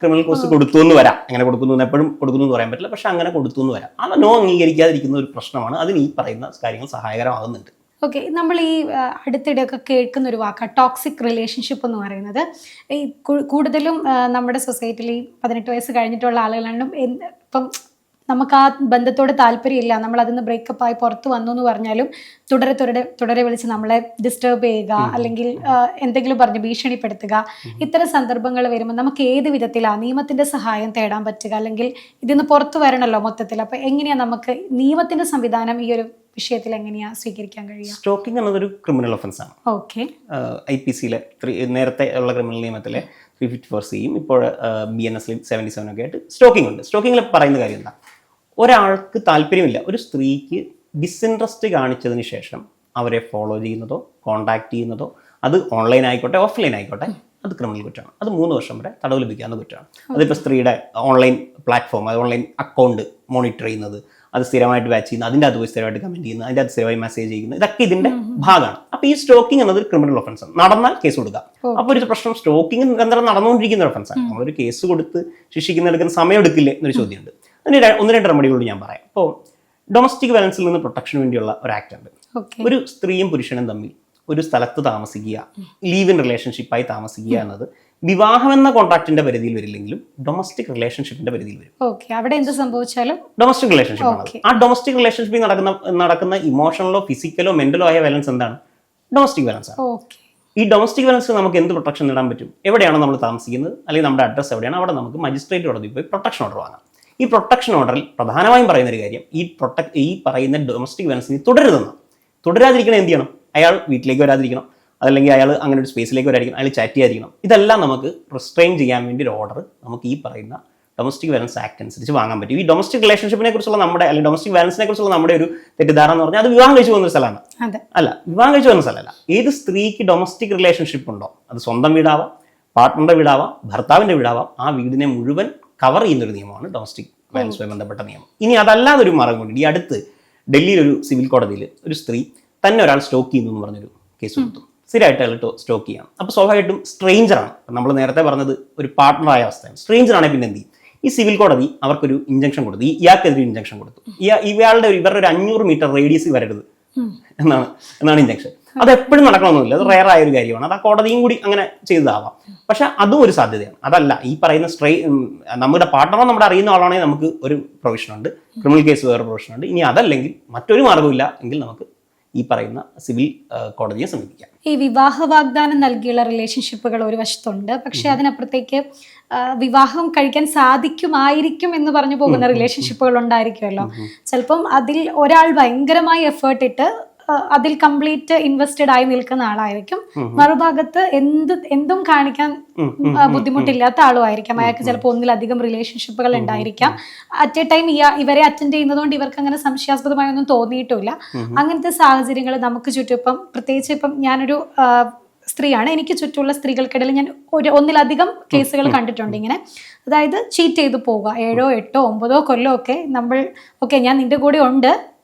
ക്രിമിനൽ കേസ് കൊടുത്തു എന്ന് വരാം. അങ്ങനെ കൊടുക്കുന്നു എപ്പോഴും കൊടുക്കുന്നു എന്ന് പറയാൻ പറ്റില്ല, പക്ഷെ അങ്ങനെ കൊടുത്തു എന്ന് വരാം. അത് നോ അംഗീകരിക്കാതിരിക്കുന്ന ഒരു പ്രശ്നമാണ്. അതിന് ഈ പറയുന്ന കാര്യങ്ങൾ സഹായകരമാകുന്നുണ്ട്. ഓക്കെ, നമ്മൾ ഈ അടുത്തിടെയൊക്കെ കേൾക്കുന്ന ഒരു വാക്കാണ് ടോക്സിക് റിലേഷൻഷിപ്പ് എന്ന് പറയുന്നത്. ഈ കൂടുതലും നമ്മുടെ സൊസൈറ്റിയിൽ 18 വയസ്സ് കഴിഞ്ഞിട്ടുള്ള ആളുകളാണ്. ഇപ്പം നമുക്ക് ആ ബന്ധത്തോട് താല്പര്യമില്ല, നമ്മൾ അതിൽ നിന്ന് ബ്രേക്കപ്പ് ആയി പുറത്ത് വന്നു എന്ന് പറഞ്ഞാലും തുടരെ വിളിച്ച് നമ്മളെ ഡിസ്റ്റർബ് ചെയ്യുക, അല്ലെങ്കിൽ എന്തെങ്കിലും പറഞ്ഞ് ഭീഷണിപ്പെടുത്തുക, ഇത്തരം സന്ദർഭങ്ങൾ വരുമ്പോൾ നമുക്ക് ഏത് വിധത്തിലാണ് നിയമത്തിന്റെ സഹായം തേടാൻ പറ്റുക, അല്ലെങ്കിൽ ഇതിന്ന് പുറത്തു വരണമല്ലോ മൊത്തത്തിൽ. അപ്പൊ എങ്ങനെയാ നമുക്ക് നിയമത്തിന്റെ സംവിധാനം ഈ ഒരു വിഷയത്തിൽ എങ്ങനെയാ സ്വീകരിക്കാൻ കഴിയുക? സ്റ്റോക്കിംഗ് എന്നതൊരു ക്രിമിനൽ ഒഫൻസ് ആണ്. ഓക്കെ, IPC-ലെ നേരത്തെ ഉള്ള ക്രിമിനൽ നിയമത്തിലെ 354C ഇപ്പോൾ BNS-ൽ 77 ഒക്കെ ആയിട്ട് സ്റ്റോക്കിംഗ് ഉണ്ട്. സ്റ്റോക്കിംഗിൽ പറയുന്ന കാര്യം എന്താ? ഒരാൾക്ക് താല്പര്യമില്ല, ഒരു സ്ത്രീക്ക് ഡിസ്ഇൻട്രസ്റ്റ് കാണിച്ചതിന് ശേഷം അവരെ ഫോളോ ചെയ്യുന്നതോ കോൺടാക്ട് ചെയ്യുന്നതോ, അത് ഓൺലൈൻ ആയിക്കോട്ടെ ഓഫ്ലൈൻ ആയിക്കോട്ടെ, അത് ക്രിമിനൽ കുറ്റമാണ്. അത് 3 വർഷം വരെ തടവ് ലഭിക്കാവുന്ന കുറ്റമാണ്. അതിപ്പോൾ സ്ത്രീയുടെ ഓൺലൈൻ പ്ലാറ്റ്ഫോം, അത് ഓൺലൈൻ അക്കൗണ്ട് മോണിറ്റർ ചെയ്യുന്നത്, അത് സ്ഥിരമായിട്ട് വാച്ച് ചെയ്യുന്നത്, അതിൻ്റെ അത് സ്ഥിരമായിട്ട് കമൻറ്റ് ചെയ്യുന്നത്, അതിൻ്റെ അത് സ്ഥിരമായി മെസ്സേജ് ചെയ്യുന്നത്, ഇതൊക്കെ ഇതിൻ്റെ ഭാഗമാണ്. അപ്പോൾ ഈ സ്റ്റോക്കിംഗ് എന്നത് ക്രിമിനൽ ഒഫൻസ് ആണ്. നടന്നാൽ കേസ് കൊടുക്കുക. അപ്പോൾ ഒരു പ്രശ്നം, സ്റ്റോക്കിംഗ് നിരന്തരം നടന്നുകൊണ്ടിരിക്കുന്ന ഒരു ഒഫൻസാണ്. നമ്മളൊരു കേസ് കൊടുത്ത് ശിക്ഷിക്കുന്ന സമയം എടുക്കില്ലേ എന്നൊരു ചോദ്യമുണ്ട്. അതിന് 1-2 റെമഡികളോട് ഞാൻ പറയാം. ഇപ്പോൾ ഡൊമസ്റ്റിക് വയലൻസിൽ നിന്ന് പ്രൊട്ടക്ഷന് വേണ്ടിയുള്ള ഒരു ആക്ട് ഉണ്ട്. ഒരു സ്ത്രീയും പുരുഷനും തമ്മിൽ ഒരു സ്ഥലത്ത് താമസിക്കുക, ലീവ് ഇൻ റിലേഷൻഷിപ്പായി താമസിക്കുക എന്നത് വിവാഹം എന്ന കോൺട്രാക്ടിന്റെ പരിധിയിൽ വരില്ലെങ്കിലും ഡൊമസ്റ്റിക് റിലേഷൻഷിപ്പിന്റെ പരിധിയിൽ വരും. അവിടെ എന്ത് സംഭവിച്ചാലും ഡൊമസ്റ്റിക് റിലേഷൻഷിപ്പ്. ആ ഡൊമസ്റ്റിക് റിലേഷൻഷിപ്പിൽ നടക്കുന്ന ഇമോഷണലോ ഫിസിക്കലോ മെന്റലോ ആയ വയലൻസ് എന്താണ്? ഡൊമസ്റ്റിക് വയലൻസ് ആണ്. ഈ ഡൊമസ്റ്റിക് വയലൻസ് നമുക്ക് എന്ത് പ്രൊട്ടക്ഷൻ നേടാൻ പറ്റും? എവിടെയാണോ നമ്മൾ താമസിക്കുന്നത്, അല്ലെങ്കിൽ നമ്മുടെ അഡ്രസ് എവിടെയാണ്, അവിടെ നമുക്ക് മജിസ്ട്രേറ്റ് കോടതിയിൽ പോയി പ്രൊട്ടക്ഷൻ ഓർഡർ വാങ്ങാം. ഈ പ്രൊട്ടക്ഷൻ ഓർഡറിൽ പ്രധാനമായും പറയുന്ന ഒരു കാര്യം, ഈ പറയുന്ന ഡൊമസ്റ്റിക് വയലൻസിന് തുടരാതിരിക്കണം. എന്ത് ചെയ്യണം? അയാൾ വീട്ടിലേക്ക് വരാതിരിക്കണം, അതല്ലെങ്കിൽ അയാൾ അങ്ങനെ ഒരു സ്പേസിലേക്ക് വരാതിരിക്കണം, അയാൾ ചാറ്റ് ചെയ്യാതിരിക്കണം. ഇതെല്ലാം നമുക്ക് റിസ്ട്രെയിൻ ചെയ്യാൻ വേണ്ടി ഒരു ഓർഡർ നമുക്ക് ഈ പറയുന്ന ഡൊമസ്റ്റിക് വയലൻസ് ആക്ട് അനുസരിച്ച് വാങ്ങാൻ പറ്റും. ഈ ഡൊമസ്റ്റിക് റിലേഷൻഷിപ്പിനെ കുറിച്ചുള്ള നമ്മുടെ, അല്ലെങ്കിൽ ഡൊമസ്റ്റിക് വയലൻസിനെ കുറിച്ചുള്ള നമ്മുടെ ഒരു തെറ്റിദ്ധാരണ എന്ന് പറഞ്ഞാൽ അത് വിവാഹം കഴിച്ചു പോകുന്ന സ്ഥലമാണ്. അല്ല, വിവാഹം കഴിച്ചു പോകുന്ന സ്ഥലമല്ല. ഏത് സ്ത്രീക്ക് ഡൊമസ്റ്റിക് റിലേഷൻഷിപ്പ് ഉണ്ടോ, അത് സ്വന്തം വീടാവാം, പാർട്ട്ണറുടെ വീടാവാം, ഭർത്താവിന്റെ വീടാവാം, ആ വീടിനെ മുഴുവൻ കവർ ചെയ്യുന്നൊരു നിയമമാണ് ഡൊമസ്റ്റിക് വയലൻസുമായി ബന്ധപ്പെട്ട നിയമം. ഇനി അതല്ലാതെ ഒരു മാർഗം കൊണ്ട്, ഈ അടുത്ത് ഡൽഹിയിൽ ഒരു സിവിൽ കോടതിയിൽ ഒരു സ്ത്രീ തന്നെ ഒരാൾ സ്റ്റോക്ക് ചെയ്യുന്നു എന്ന് പറഞ്ഞൊരു കേസ് കൊടുത്തു. സ്ഥിരമായിട്ട് അയാൾ സ്റ്റോക്ക് ചെയ്യണം. അപ്പോൾ സ്വാഭാവികമായിട്ടും സ്ട്രേഞ്ചറാണ്. നമ്മൾ നേരത്തെ പറഞ്ഞത് ഒരു പാർട്ട്ണറായ അവസ്ഥയാണ്. സ്ട്രേഞ്ചറാണെങ്കിൽ പിന്നെ എന്ത് ചെയ്യും? ഈ സിവിൽ കോടതി അവർക്കൊരു ഇഞ്ചക്ഷൻ കൊടുത്തു, ഇയാൾക്കെതിരെ ഇഞ്ചക്ഷൻ കൊടുത്തു. ഇവരുടെ ഒരു 500 മീറ്റർ റേഡിയസ് വരരുത് എന്നാണ് ഇഞ്ചക്ഷൻ. അത് എപ്പോഴും നടക്കണമെന്നില്ല, അത് റെയർ ആയ ഒരു കാര്യമാണ്. അത് ആ കോടതിയും കൂടി അങ്ങനെ ചെയ്തതാവാം. പക്ഷെ അതും ഒരു സാധ്യതയാണ്. അതല്ല, ഈ പറയുന്ന നമ്മുടെ പാർട്ട്ണറെ നമ്മുടെ അറിയുന്ന ആളാണെങ്കിൽ നമുക്ക് ഒരു പ്രൊവിഷൻ ഉണ്ട്, ക്രിമിനൽ കേസ് വേറെ പ്രൊവിഷൻ ഉണ്ട്. ഇനി അതല്ലെങ്കിൽ മറ്റൊരു മാർഗ്ഗമില്ല എങ്കിൽ നമുക്ക് ഈ പറയുന്ന സിവിൽ കോടതിയെ സമീപിക്കാം. ഈ വിവാഹ വാഗ്ദാനം നൽകിയുള്ള റിലേഷൻഷിപ്പുകൾ ഒരു വശത്തുണ്ട്, പക്ഷെ അതിനപ്പുറത്തേക്ക് വിവാഹം കഴിക്കാൻ സാധിക്കുമായിരിക്കും എന്ന് പറഞ്ഞു പോകുന്ന റിലേഷൻഷിപ്പുകൾ ഉണ്ടായിരിക്കുമല്ലോ. ചിലപ്പം അതിൽ ഒരാൾ ഭയങ്കരമായി എഫേർട്ട് ഇട്ട് അതിൽ കംപ്ലീറ്റ് ഇൻവെസ്റ്റഡ് ആയി നിൽക്കുന്ന ആളായിരിക്കും, മറുഭാഗത്ത് എന്തും കാണിക്കാൻ ബുദ്ധിമുട്ടില്ലാത്ത ആളുമായിരിക്കാം. അയാൾക്ക് ചിലപ്പോൾ ഒന്നിലധികം റിലേഷൻഷിപ്പുകൾ ഉണ്ടായിരിക്കാം. അറ്റ് എ ടൈം ഇവരെ അറ്റൻഡ് ചെയ്യുന്നതുകൊണ്ട് ഇവർക്ക് അങ്ങനെ സംശയാസ്പദമായി ഒന്നും തോന്നിയിട്ടില്ല. അങ്ങനത്തെ സാഹചര്യങ്ങൾ നമുക്ക് ചുറ്റും ഇപ്പം, പ്രത്യേകിച്ച് ഇപ്പം ഞാനൊരു സ്ത്രീയാണ്, എനിക്ക് ചുറ്റുമുള്ള സ്ത്രീകൾക്കിടയിൽ ഞാൻ ഒന്നിലധികം കേസുകൾ കണ്ടിട്ടുണ്ട് ഇങ്ങനെ. അതായത് ചീറ്റ് ചെയ്തു പോവുക, 7, 8, 9 കൊല്ലമൊക്കെ നമ്മൾ ഞാൻ നിന്റെ കൂടെ ഉണ്ട്,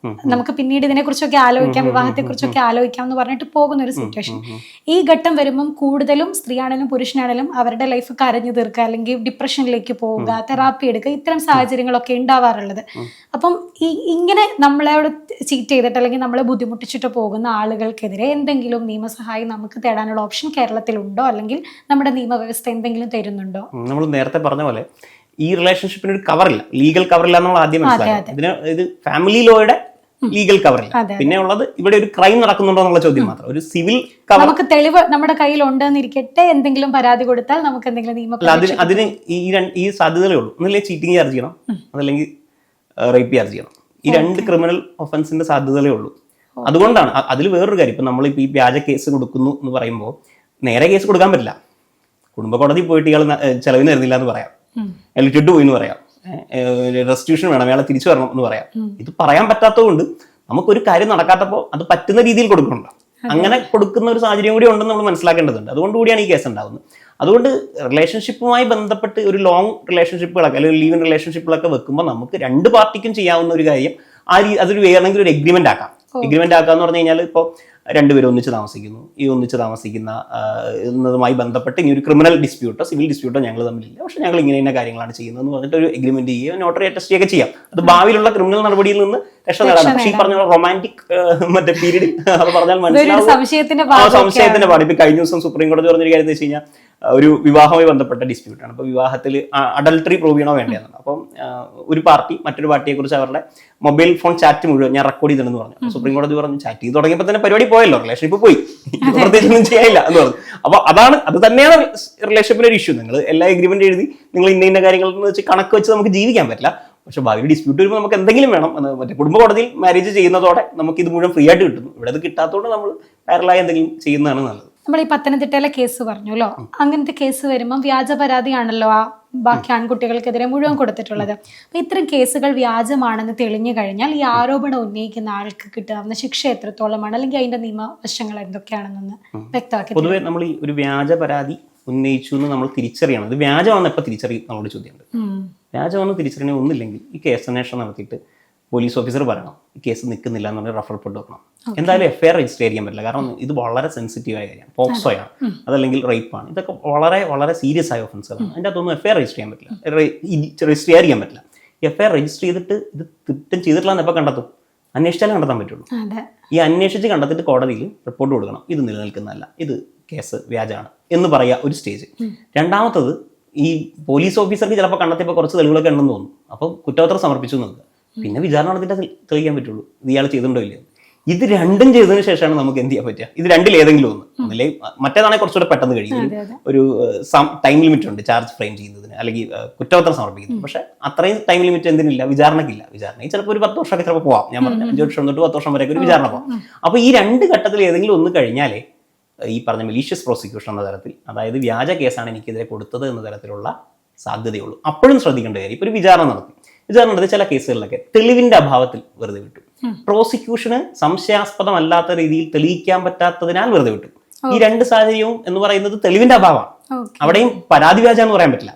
നമുക്ക് പിന്നീട് ഇതിനെക്കുറിച്ചൊക്കെ ആലോചിക്കാം, വിവാഹത്തെക്കുറിച്ചൊക്കെ ആലോചിക്കാം എന്ന് പറഞ്ഞിട്ട് പോകുന്ന ഒരു സിറ്റുവേഷൻ. ഈ ഘട്ടം വരുമ്പം കൂടുതലും സ്ത്രീയാണെങ്കിലും പുരുഷനാണെങ്കിലും അവരുടെ ലൈഫ് കരഞ്ഞു തീർക്കുക, അല്ലെങ്കിൽ ഡിപ്രഷനിലേക്ക് പോവുക, തെറാപ്പി എടുക്കുക, ഇത്തരം സാഹചര്യങ്ങളൊക്കെ ഉണ്ടാവാറുള്ളത്. അപ്പം ഇങ്ങനെ നമ്മളോട് ചീറ്റ് ചെയ്തിട്ട് അല്ലെങ്കിൽ നമ്മളെ ബുദ്ധിമുട്ടിച്ചിട്ട് പോകുന്ന ആളുകൾക്കെതിരെ എന്തെങ്കിലും നിയമസഹായം നമുക്ക് തേടാനുള്ള ഓപ്ഷൻ കേരളത്തിലുണ്ടോ, അല്ലെങ്കിൽ നമ്മുടെ നിയമവ്യവസ്ഥ എന്തെങ്കിലും തരുന്നുണ്ടോ? നമ്മൾ നേരത്തെ പറഞ്ഞ പോലെ ഈ റിലേഷൻഷിപ്പിന് ഒരു കവറില്ല, ലീഗൽ കവറില്ല നമ്മൾ ആദ്യം മനസ്സിലാക്കാം. ഇത് ഫാമിലി ലോയുടെ ലീഗൽ കവറില്ല. പിന്നെ ഉള്ളത് ഇവിടെ ഒരു ക്രൈം നടക്കുന്നുണ്ടോ എന്നുള്ള ചോദ്യം മാത്രം. ഒരു സിവിൽ കവർ നമുക്ക് തെളിവ് നമ്മുടെ കയ്യിൽ ഉണ്ടെന്നിരിക്കട്ടെ, എന്തെങ്കിലും പരാതി കൊടുത്താൽ നമുക്ക് എന്തെങ്കിലും നിയമ അതിന് ഈ സാധ്യതകളേ ഉള്ളൂ. ഒന്നല്ലേ ചീറ്റിംഗ് ചാർജ് ചെയ്യണം, അതല്ലെങ്കിൽ റേപ്പ് ചാർജ് ചെയ്യണം. ഈ 2 ക്രിമിനൽ ഒഫൻസിന്റെ സാധ്യതകളേ ഉള്ളൂ. അതുകൊണ്ടാണ് അതിൽ വേറൊരു കാര്യം, ഇപ്പൊ നമ്മളിപ്പോൾ ഈ വ്യാജ കേസ് കൊടുക്കുന്നു എന്ന് പറയുമ്പോൾ നേരെ കേസ് കൊടുക്കാൻ പറ്റില്ല. കുടുംബ കോടതി പോയിട്ട് ഇയാൾ ചെലവിന് തരുന്നില്ല എന്ന് പറയാം, അയാൾ ഇട്ടിട്ട് പോയി എന്ന് പറയാം, റെസ്റ്റിറ്റ്യൂഷൻ വേണം, അയാളെ തിരിച്ചു വരണം എന്ന് പറയാം. ഇത് പറയാൻ പറ്റാത്തതുകൊണ്ട് നമുക്കൊരു കാര്യം നടക്കാത്തപ്പോൾ അത് പറ്റുന്ന രീതിയിൽ കൊടുക്കണല്ലോ. അങ്ങനെ കൊടുക്കുന്ന ഒരു സാഹചര്യം കൂടി ഉണ്ടെന്ന് നമ്മൾ മനസ്സിലാക്കേണ്ടതുണ്ട്. അതുകൊണ്ടുകൂടിയാണ് ഈ കേസ് ഉണ്ടാകുന്നത്. അതുകൊണ്ട് റിലേഷൻഷിപ്പുമായി ബന്ധപ്പെട്ട് ഒരു ലോങ് റിലേഷൻഷിപ്പുകളൊക്കെ അല്ലെങ്കിൽ ലീവ് ഇൻ റിലേഷൻഷിപ്പുകളൊക്കെ വെക്കുമ്പോൾ നമുക്ക് 2 പാർട്ടിക്കും ചെയ്യാവുന്ന ഒരു കാര്യം അതൊരു വേണമെങ്കിൽ ഒരു എഗ്രിമെന്റ് ആക്കാം. എഗ്രിമെന്റ് ആക്കാന്ന് പറഞ്ഞു കഴിഞ്ഞാൽ ഇപ്പോൾ 2 പേരും ഒന്നിച്ച് താമസിക്കുന്നു, ഈ ഒന്നിച്ച് താമസിക്കുന്ന എന്നതുമായി ബന്ധപ്പെട്ട് ഇനി ഒരു ക്രിമിനൽ ഡിസ്പ്യൂട്ടോ സിവിൽ ഡിസ്പ്യൂട്ടോ ഞങ്ങൾ തമ്മിലില്ല, പക്ഷെ ഞങ്ങൾ ഇങ്ങനെ കാര്യങ്ങളാണ് ചെയ്യുന്നതെന്ന് പറഞ്ഞിട്ട് ഒരു എഗ്രിമെന്റ് ചെയ്യുകയോ നോട്ടറി അറ്റസ്റ്റ് ഒക്കെ ചെയ്യാം. അത് ഭാവിയിലുള്ള ക്രിമിനൽ നടപടിയിൽ നിന്ന് രക്ഷ നേടാം. പക്ഷേ ഈ പറഞ്ഞ റൊമാൻറ്റിക് മറ്റേ പീരീഡ് അത് പറഞ്ഞാൽ മനസ്സിലാവും സംശയത്തിന്റെ പാട്. ഇപ്പൊ കഴിഞ്ഞ ദിവസം സുപ്രീം കോടതി പറഞ്ഞൊരു കാര്യം എന്ന് വെച്ച് കഴിഞ്ഞാൽ ഒരു വിവാഹവുമായി ബന്ധപ്പെട്ട ഡിസ്പ്യൂട്ടാണ്. അപ്പോൾ വിവാഹത്തിൽ അഡൾട്ടറി പ്രൂവ് ചെയ്യണോ വേണ്ടതെന്നാണ്. അപ്പം ഒരു പാർട്ടി മറ്റൊരു പാർട്ടിയെ കുറിച്ച് അവരുടെ മൊബൈൽ ഫോൺ ചാറ്റ് മുഴുവൻ ഞാൻ റെക്കോർഡ് ചെയ്തിട്ടുണ്ടെന്ന് പറഞ്ഞു. സുപ്രീം കോടതി പറഞ്ഞു ചാറ്റ് ചെയ്ത് തുടങ്ങിയപ്പോൾ തന്നെ പരിപാടി പോയല്ലോ, റിലേഷൻഷിപ്പ് പോയി, പ്രത്യേകിച്ചൊന്നും ചെയ്യാനില്ല എന്ന് പറഞ്ഞു. അപ്പോൾ അത് തന്നെയാണ് റിലേഷൻഷിപ്പിന്റെ ഒരു ഇഷ്യൂ. നിങ്ങൾ എല്ലാ എഗ്രിമെന്റ് എഴുതി നിങ്ങൾ ഇന്ന കാര്യങ്ങൾ വെച്ച് കണക്ക് വെച്ച് നമുക്ക് ജീവിക്കാൻ പറ്റില്ല. പക്ഷെ ഭാവിയിൽ ഡിസ്പ്യൂട്ട് വരുമ്പോൾ നമുക്ക് എന്തെങ്കിലും വേണം. മറ്റേ കുടുംബ കോടതിയിൽ മാരേജ് ചെയ്യുന്നതോടെ നമുക്ക് ഇത് മുഴുവൻ ഫ്രീ ആയിട്ട് കിട്ടുന്നു. ഇവിടെ അത് കിട്ടാത്തതുകൊണ്ട് നമ്മൾ പാരലായി എന്തെങ്കിലും ചെയ്യുന്നതാണ് നല്ലത്. നമ്മൾ ഈ പത്തനംതിട്ടയിലെ കേസ് പറഞ്ഞല്ലോ, അങ്ങനത്തെ കേസ് വരുമ്പം വ്യാജ പരാതിയാണല്ലോ ആ ബാക്കി ആൺകുട്ടികൾക്കെതിരെ മുഴുവൻ കൊടുത്തിട്ടുള്ളത്. അപ്പൊ ഇത്തരം കേസുകൾ വ്യാജമാണെന്ന് തെളിഞ്ഞു കഴിഞ്ഞാൽ ഈ ആരോപണം ഉന്നയിക്കുന്ന ആൾക്ക് കിട്ടാവുന്ന ശിക്ഷ എത്രത്തോളമാണ്, അല്ലെങ്കിൽ അതിന്റെ നിയമവശങ്ങൾ എന്തൊക്കെയാണെന്നൊന്ന് വ്യക്തമാക്കി. പൊതുവെ നമ്മൾ ഈ ഒരു വ്യാജ പരാതി ഉന്നയിച്ചു എന്ന് നമ്മൾ തിരിച്ചറിയണം. ഇത് വ്യാജമാണെന്ന് എപ്പോൾ തിരിച്ചറിയും നമ്മളോട് ചോദ്യമുണ്ട്. വ്യാജമാണെന്ന് തിരിച്ചറിയണേ ഒന്നില്ലെങ്കിൽ ഈ കേസ് അന്വേഷണം നടത്തിയിട്ട് പോലീസ് ഓഫീസർ പറയണം ഈ കേസ് നിൽക്കുന്നില്ല എന്ന് പറഞ്ഞാൽ റഫർ റിപ്പോർട്ട് വെക്കണം. എന്തായാലും FIR രജിസ്റ്റർ ചെയ്യാൻ പറ്റില്ല, കാരണം ഇത് വളരെ സെൻസിറ്റീവായ കാര്യമാണ്. പോക്സോയാണ്, അതല്ലെങ്കിൽ റേപ്പാണ്, ഇതൊക്കെ വളരെ വളരെ സീരിയസ് ആയ ഒഫൻസുകളാണ്. അതിൻ്റെ അകത്തൊന്നും FIR രജിസ്റ്റർ ചെയ്യാൻ പറ്റില്ല, രജിസ്റ്റർ ചെയ്യാൻ പറ്റില്ല. FIR രജിസ്റ്റർ ചെയ്തിട്ട് ഇത് കുറ്റം ചെയ്തിട്ടില്ലാന്ന് എപ്പോൾ കണ്ടെത്തും? അന്വേഷിച്ചാലേ കണ്ടെത്താൻ പറ്റുള്ളൂ. ഈ അന്വേഷിച്ച് കണ്ടെത്തിയിട്ട് കോടതിയിൽ റിപ്പോർട്ട് കൊടുക്കണം, ഇത് നിലനിൽക്കുന്നതല്ല, ഇത് കേസ് വ്യാജമാണ് എന്ന് പറയുക ഒരു സ്റ്റേജ്. രണ്ടാമത്തത് ഈ പോലീസ് ഓഫീസർക്ക് ചിലപ്പോൾ കണ്ടെത്തിയപ്പോൾ കുറച്ച് തെളിവുകളൊക്കെ ഉണ്ടെന്ന് തോന്നും, അപ്പോൾ കുറ്റപത്രം സമർപ്പിച്ചു നോക്കുക, പിന്നെ വിചാരണ നടത്തിയിട്ട് തെളിയിക്കാൻ പറ്റുള്ളൂ ഇത് ഇയാൾ ചെയ്തിട്ടുണ്ടോ ഇല്ലയോ. ഇത് രണ്ടും ചെയ്തതിനു ശേഷമാണ് നമുക്ക് എന്ത് ചെയ്യാൻ പറ്റുക. ഇത് രണ്ടിൽ ഏതെങ്കിലും ഒന്ന്, ഒന്നില്ലേ മറ്റേതാണെങ്കിൽ കുറച്ചുകൂടെ പെട്ടെന്ന് കഴിയും. ഒരു ടൈം ലിമിറ്റ് ഉണ്ട് ചാർജ് ഫ്രെയിം ചെയ്യുന്നതിന് അല്ലെങ്കിൽ കുറ്റപത്രം സമർപ്പിക്കുന്നത്. പക്ഷെ അത്രയും ടൈം ലിമിറ്റ് എന്തിനില്ല, വിചാരണയ്ക്കില്ല. വിചാരണയിൽ ചിലപ്പോൾ ഒരു 10 വർഷമൊക്കെ ചിലപ്പോൾ പോവാം. ഞാൻ പറഞ്ഞ 5 വർഷം തൊട്ട് 10 വർഷം വരെയൊക്കെ ഒരു വിചാരണ പോവാം. അപ്പോൾ ഈ 2 ഘട്ടത്തിൽ ഏതെങ്കിലും ഒന്ന് കഴിഞ്ഞാലേ ഈ പറഞ്ഞ മലീഷ്യസ് പ്രോസിക്യൂഷൻ എന്ന തരത്തിൽ, അതായത് വ്യാജ കേസാണ് എനിക്കെതിരെ കൊടുത്തത് എന്ന തരത്തിലുള്ള സാധ്യതയുള്ളൂ. അപ്പോഴും ശ്രദ്ധിക്കേണ്ട കാര്യം, ഇപ്പോൾ ഒരു വിചാരണ നടത്തി ചില കേസുകളിലൊക്കെ തെളിവിന്റെ അഭാവത്തിൽ വെറുതെ വിട്ടു. പ്രോസിക്യൂഷന് സംശയാസ്പദമല്ലാത്ത രീതിയിൽ തെളിയിക്കാൻ പറ്റാത്തതിനാൽ വെറുതെ വിട്ടു. ഈ 2 സാഹചര്യവും എന്ന് പറയുന്നത് തെളിവിന്റെ അഭാവമാണ്. അവിടെയും പരാതി വ്യാജ എന്ന് പറയാൻ പറ്റില്ല.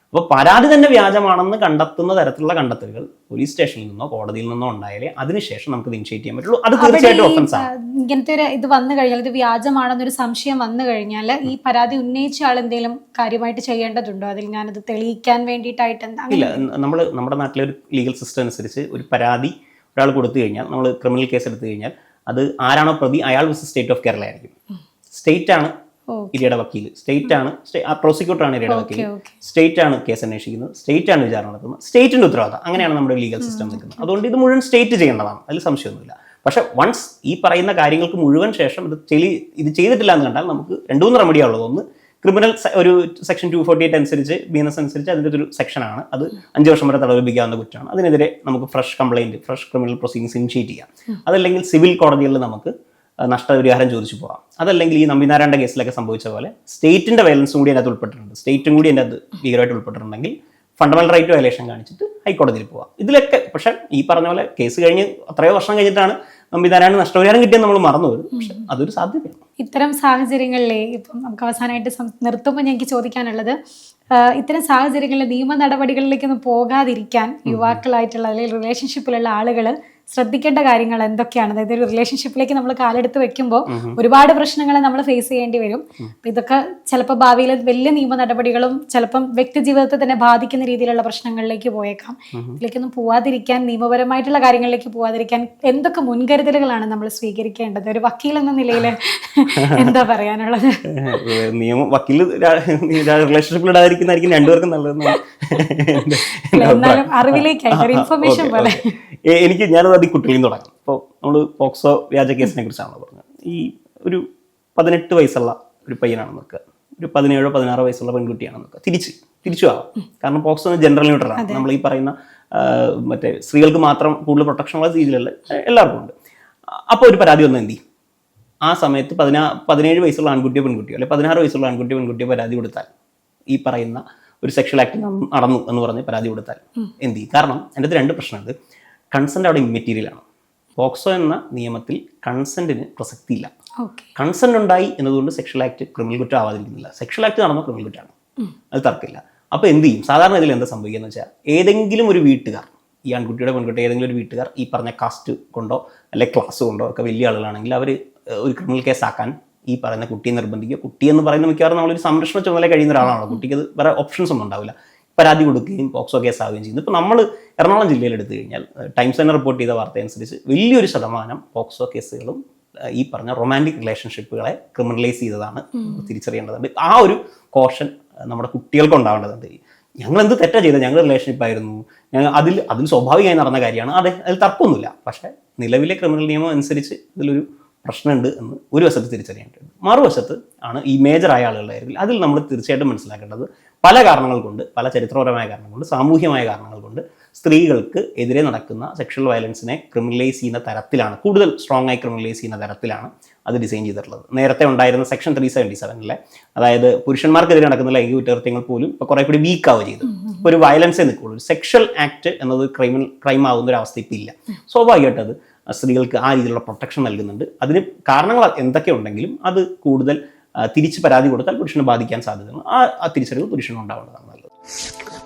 അപ്പോൾ പരാതി തന്നെ വ്യാജമാണെന്ന് കണ്ടെത്തുന്ന തരത്തിലുള്ള കണ്ടെത്തലുകൾ പോലീസ് സ്റ്റേഷനിൽ നിന്നോ കോടതിയിൽ നിന്നോ ഉണ്ടായാലേ അതിനുശേഷം നമുക്ക് ഇനിഷ്യേറ്റ് ചെയ്യാൻ പറ്റുള്ളൂ. അത് തീർച്ചയായിട്ടും ഒഫൻസ് ആണ്. ഇങ്ങനത്തെ ഒരു ഇത് വന്നു കഴിഞ്ഞാൽ, ഇത് വ്യാജമാണെന്നൊരു സംശയം വന്നു കഴിഞ്ഞാൽ ഈ പരാതി ഉന്നയിച്ച ആൾ എന്തെങ്കിലും കാര്യമായിട്ട് ചെയ്യേണ്ടതുണ്ടോ? അതിൽ ഞാനത് തെളിയിക്കാൻ വേണ്ടിയിട്ടായിട്ട് ഇല്ല. നമ്മുടെ നാട്ടിലെ ഒരു ലീഗൽ സിസ്റ്റം അനുസരിച്ച് ഒരു പരാതി ഒരാൾ കൊടുത്തു കഴിഞ്ഞാൽ, നമ്മൾ ക്രിമിനൽ കേസ് എടുത്തു കഴിഞ്ഞാൽ, അത് ആരാണോ പ്രതി അയാൾ സ്റ്റേറ്റ് ഓഫ് കേരള ആയിരിക്കും. സ്റ്റേറ്റ് ആണ് ഇരയുടെ വക്കീൽ, സ്റ്റേറ്റ് ആണ് പ്രോസിക്യൂട്ടർ ആണ് ഇരയുടെ വക്കീൽ, സ്റ്റേറ്റ് ആണ് കേസ് അന്വേഷിക്കുന്നത്, സ്റ്റേറ്റ് ആണ് വിചാരണ നടത്തുന്നത്, സ്റ്റേറ്റിന്റെ ഉത്തരവാദിത്തം. അങ്ങനെയാണ് നമ്മുടെ ലീഗൽ സിസ്റ്റം നിൽക്കുന്നത്. അതുകൊണ്ട് ഇത് മുഴുവൻ സ്റ്റേറ്റ് ചെയ്യേണ്ടതാണ്, അതിൽ സംശയമൊന്നുമില്ല. പക്ഷെ വൺസ് ഈ പറയുന്ന കാര്യങ്ങൾക്ക് മുഴുവൻ ശേഷം ഇത് ചെയ്തിട്ടില്ല എന്ന് കണ്ടാൽ നമുക്ക് 2-3 റെമഡിയാണ് ഉള്ളത്. ഒന്ന്, ക്രിമിനൽ ഒരു സെക്ഷൻ 248 അനുസരിച്ച് BNS അനുസരിച്ച് അതിൻ്റെ ഒരു സെക്ഷനാണ്, അത് 5 വർഷം വരെ തടവ് ലഭിക്കാവുന്ന കുറ്റമാണ്. അതിനെതിരെ നമുക്ക് ഫ്രഷ് ക്രിമിനൽ പ്രൊസീഡിങ്സ് ഇനിഷ്യേറ്റ് ചെയ്യാം. അതല്ലെങ്കിൽ സിവിൽ കോടതികളിൽ നമുക്ക് നഷ്ടപരിഹാരം ചോദിച്ചു പോകാം. അതല്ലെങ്കിൽ ഈ നമ്പിനാരായണന്റെ കേസിലൊക്കെ സംഭവിച്ച പോലെ സ്റ്റേറ്റിന്റെ വയലൻസും കൂടി അതിനകത്ത് ഉൾപ്പെട്ടിട്ടുണ്ട്, സ്റ്റേറ്റും കൂടി അതിൻ്റെ അത് ഭീകരമായിട്ട് ഉൾപ്പെട്ടിട്ടുണ്ടെങ്കിൽ ഫണ്ടമെന്റൽ റൈറ്റ് വയലേഷൻ കാണിച്ചിട്ട് ഹൈക്കോടതിയിൽ പോവാം. ഇതിലൊക്കെ പക്ഷേ ഈ പറഞ്ഞ പോലെ കേസ് കഴിഞ്ഞ് അത്രയോ വർഷം കഴിഞ്ഞിട്ടാണ് നമ്പിനാരായണന് നഷ്ടപരിഹാരം കിട്ടിയെന്ന് നമ്മൾ മറന്നു വരും. പക്ഷെ അതൊരു സാധ്യതയാണ്. ഇത്തരം സാഹചര്യങ്ങളിലെ ഇപ്പം നമുക്ക് അവസാനമായിട്ട് നിർത്തുമ്പോൾ എനിക്ക് ചോദിക്കാനുള്ളത്, ഇത്തരം സാഹചര്യങ്ങളിൽ നിയമ നടപടികളിലേക്കൊന്നും പോകാതിരിക്കാൻ യുവാക്കളായിട്ടുള്ള അല്ലെങ്കിൽ റിലേഷൻഷിപ്പിലുള്ള ആളുകൾ ശ്രദ്ധിക്കേണ്ട കാര്യങ്ങൾ എന്തൊക്കെയാണ്? അതായത് ഒരു റിലേഷൻഷിപ്പിലേക്ക് നമ്മൾ കാലെടുത്ത് വെക്കുമ്പോൾ ഒരുപാട് പ്രശ്നങ്ങൾ നമ്മൾ ഫേസ് ചെയ്യേണ്ടി വരും. അപ്പൊ ഇതൊക്കെ ചിലപ്പോൾ ഭാവിയിൽ വലിയ നിയമ നടപടികളും ചിലപ്പം വ്യക്തി ജീവിതത്തെ തന്നെ ബാധിക്കുന്ന രീതിയിലുള്ള പ്രശ്നങ്ങളിലേക്ക് പോയേക്കാം. ഇതിലേക്കൊന്നും പോവാതിരിക്കാൻ, നിയമപരമായിട്ടുള്ള കാര്യങ്ങളിലേക്ക് പോവാതിരിക്കാൻ എന്തൊക്കെ മുൻകരുതലുകളാണ് നമ്മൾ സ്വീകരിക്കേണ്ടത്? ഒരു വക്കീൽ എന്ന നിലയിൽ എന്താ പറയാനുള്ളത്? വക്കീൽ റിലേഷൻഷിപ്പിൽ ഇടാതിരിക്കുന്നതായിരിക്കും രണ്ടുപേർക്കും നല്ലതെന്ന് എന്നാലും അറിവിലേക്കായിട്ട് ഒരു ഇൻഫർമേഷൻ പോലെ ഞാനത് ഈ കുട്ടികളിൽ നിന്ന് തുടങ്ങും. ഇപ്പോൾ നമ്മൾ പോക്സോ വ്യാജ കേസിനെ കുറിച്ചാണല്ലോ പറഞ്ഞത്. ഈ ഒരു 18 വയസ്സുള്ള ഒരു പയ്യനാണെന്ന് നോക്കുക, ഒരു 17-16 വയസ്സുള്ള പെൺകുട്ടിയാണെന്ന് നോക്കുക, തിരിച്ചു ആവാം. കാരണം പോക്സോ ജനറൽ ന്യൂട്രലാണ്. നമ്മൾ ഈ പറയുന്ന മറ്റേ സ്ത്രീകൾക്ക് മാത്രം കൂടുതൽ പ്രൊട്ടക്ഷൻ ഉള്ള രീതിയിലുള്ള എല്ലാവർക്കും ഉണ്ട്. അപ്പോൾ ഒരു പരാതി വന്ന് എന്ത് ചെയ്യും? ആ സമയത്ത് 17 വയസ്സുള്ള ആൺകുട്ടിയോ പെൺകുട്ടിയോ അല്ലെങ്കിൽ 16 വയസ്സുള്ള ആൺകുട്ടിയോ പെൺകുട്ടിയോ പരാതി കൊടുത്താൽ, ഈ പറയുന്ന ഒരു സെക്ഷൽ ആക്ട് നടന്നു എന്ന് പറഞ്ഞ് പരാതി കൊടുത്താൽ എന്ത് ചെയ്യും? കാരണം എൻ്റെ അടുത്ത് 2 പ്രശ്നമുണ്ട്. കൺസെന്റ് അവിടെ ഇമ്മെറ്റീരിയലാണ്. പോക്സോ എന്ന നിയമത്തിൽ കൺസെന്റിന് പ്രസക്തിയില്ല. കൺസെന്റ് ഉണ്ടായി എന്നതുകൊണ്ട് സെക്ഷൽ ആക്ട് ക്രിമിനൽ കുറ്റം ആവാതിരിക്കുന്നില്ല. സെക്ഷൽ ആക്ട് നടന്ന ക്രിമിനൽ കുറ്റമാണ്, അത് തർക്കമില്ല. അപ്പോൾ എന്ത് ചെയ്യും? സാധാരണ ഇതിൽ എന്താ സംഭവിക്കുക എന്ന് വെച്ചാൽ, ഏതെങ്കിലും ഒരു വീട്ടുകാർ, ഈ ആൺകുട്ടിയുടെ പെൺകുട്ടി ഏതെങ്കിലും ഒരു വീട്ടുകാർ ഈ പറഞ്ഞ കാസ്റ്റ് കൊണ്ടോ അല്ലെങ്കിൽ ക്ലാസ് കൊണ്ടോ ഒക്കെ വലിയ ആളുകളാണെങ്കിൽ അവർ ഒരു ക്രിമിനൽ കേസാക്കാൻ ഈ പറയുന്ന കുട്ടിയെ നിർബന്ധിക്കുക. കുട്ടിയെന്ന് പറയുന്ന മിക്കവാറും നമ്മളൊരു സംരക്ഷണ ചുമതല കഴിയുന്ന ഒരാളാണല്ലോ. കുട്ടിക്ക് അത് വേറെ ഓപ്ഷൻസ് ഒന്നും ഉണ്ടാവില്ല. പരാതി കൊടുക്കുകയും പോക്സോ കേസ് ആവുകയും ചെയ്യുന്നു. ഇപ്പോൾ നമ്മൾ എറണാകുളം ജില്ലയിൽ എടുത്തു കഴിഞ്ഞാൽ ടൈംസ് തന്നെ റിപ്പോർട്ട് ചെയ്ത വാർത്ത അനുസരിച്ച് വലിയൊരു ശതമാനം പോക്സോ കേസുകളും ഈ പറഞ്ഞ റൊമാൻറ്റിക് റിലേഷൻഷിപ്പുകളെ ക്രിമിനലൈസ് ചെയ്തതാണ് തിരിച്ചറിയേണ്ടതുണ്ട്. ആ ഒരു കോഷൻ നമ്മുടെ കുട്ടികൾക്ക് ഉണ്ടാവേണ്ടതുണ്ട്. ഞങ്ങൾ എന്ത് തെറ്റാ ചെയ്തത്? ഞങ്ങൾ റിലേഷൻഷിപ്പ് ആയിരുന്നു, ഞങ്ങൾ അതിൽ സ്വാഭാവികമായി നടന്ന കാര്യമാണ്. അതിൽ തർക്കമൊന്നുമില്ല. പക്ഷേ നിലവിലെ ക്രിമിനൽ നിയമം അനുസരിച്ച് ഇതിലൊരു പ്രശ്നമുണ്ട് എന്ന് ഒരു വശത്ത് തിരിച്ചറിയേണ്ടതുണ്ട്. മറുവശത്ത് ആണ് ഈ മേജറായ ആളുകളുടെ കാര്യത്തിൽ അതിൽ നമ്മൾ തീർച്ചയായിട്ടും മനസ്സിലാക്കേണ്ടത് പല കാരണങ്ങൾ കൊണ്ട്, പല ചരിത്രപരമായ കാരണങ്ങൾ കൊണ്ട്, സാമൂഹ്യമായ കാരണങ്ങൾ കൊണ്ട് സ്ത്രീകൾക്ക് എതിരെ നടക്കുന്ന സെക്ഷൽ വയലൻസിനെ ക്രിമിനലൈസ് ചെയ്യുന്ന തരത്തിലാണ്, കൂടുതൽ സ്ട്രോങ് ആയി ക്രിമിനലൈസ് ചെയ്യുന്ന തരത്തിലാണ് അത് ഡിസൈൻ ചെയ്തിട്ടുള്ളത്. നേരത്തെ ഉണ്ടായിരുന്ന സെക്ഷൻ 377 അതായത് പുരുഷന്മാർക്കെതിരെ നടക്കുന്ന ലൈംഗിക കുറ്റകൃത്യങ്ങൾ പോലും ഇപ്പോൾ കുറെ കൂടി വീക്ക് ആവുക ചെയ്തു. ഇപ്പോൾ ഒരു വയലൻസേ നിൽക്കുള്ളൂ. ഒരു സെക്ഷൽ ആക്ട് എന്നത് ക്രൈം ആവുന്ന ഒരു അവസ്ഥ ഇപ്പോൾ ഇല്ല. സ്വാഭാവികമായിട്ട് അത് സ്ത്രീകൾക്ക് ആ രീതിയിലുള്ള പ്രൊട്ടക്ഷൻ നൽകുന്നുണ്ട്. അതിന് കാരണങ്ങൾ എന്തൊക്കെ ഉണ്ടെങ്കിലും അത് കൂടുതൽ തിരിച്ച് പരാതി കൊടുത്താൽ പുരുഷനെ ബാധിക്കാൻ സാധ്യതയാണ്. ആ തിരിച്ചറിവ് പുരുഷനും ഉണ്ടാവേണ്ടതാണ് നല്ലത്.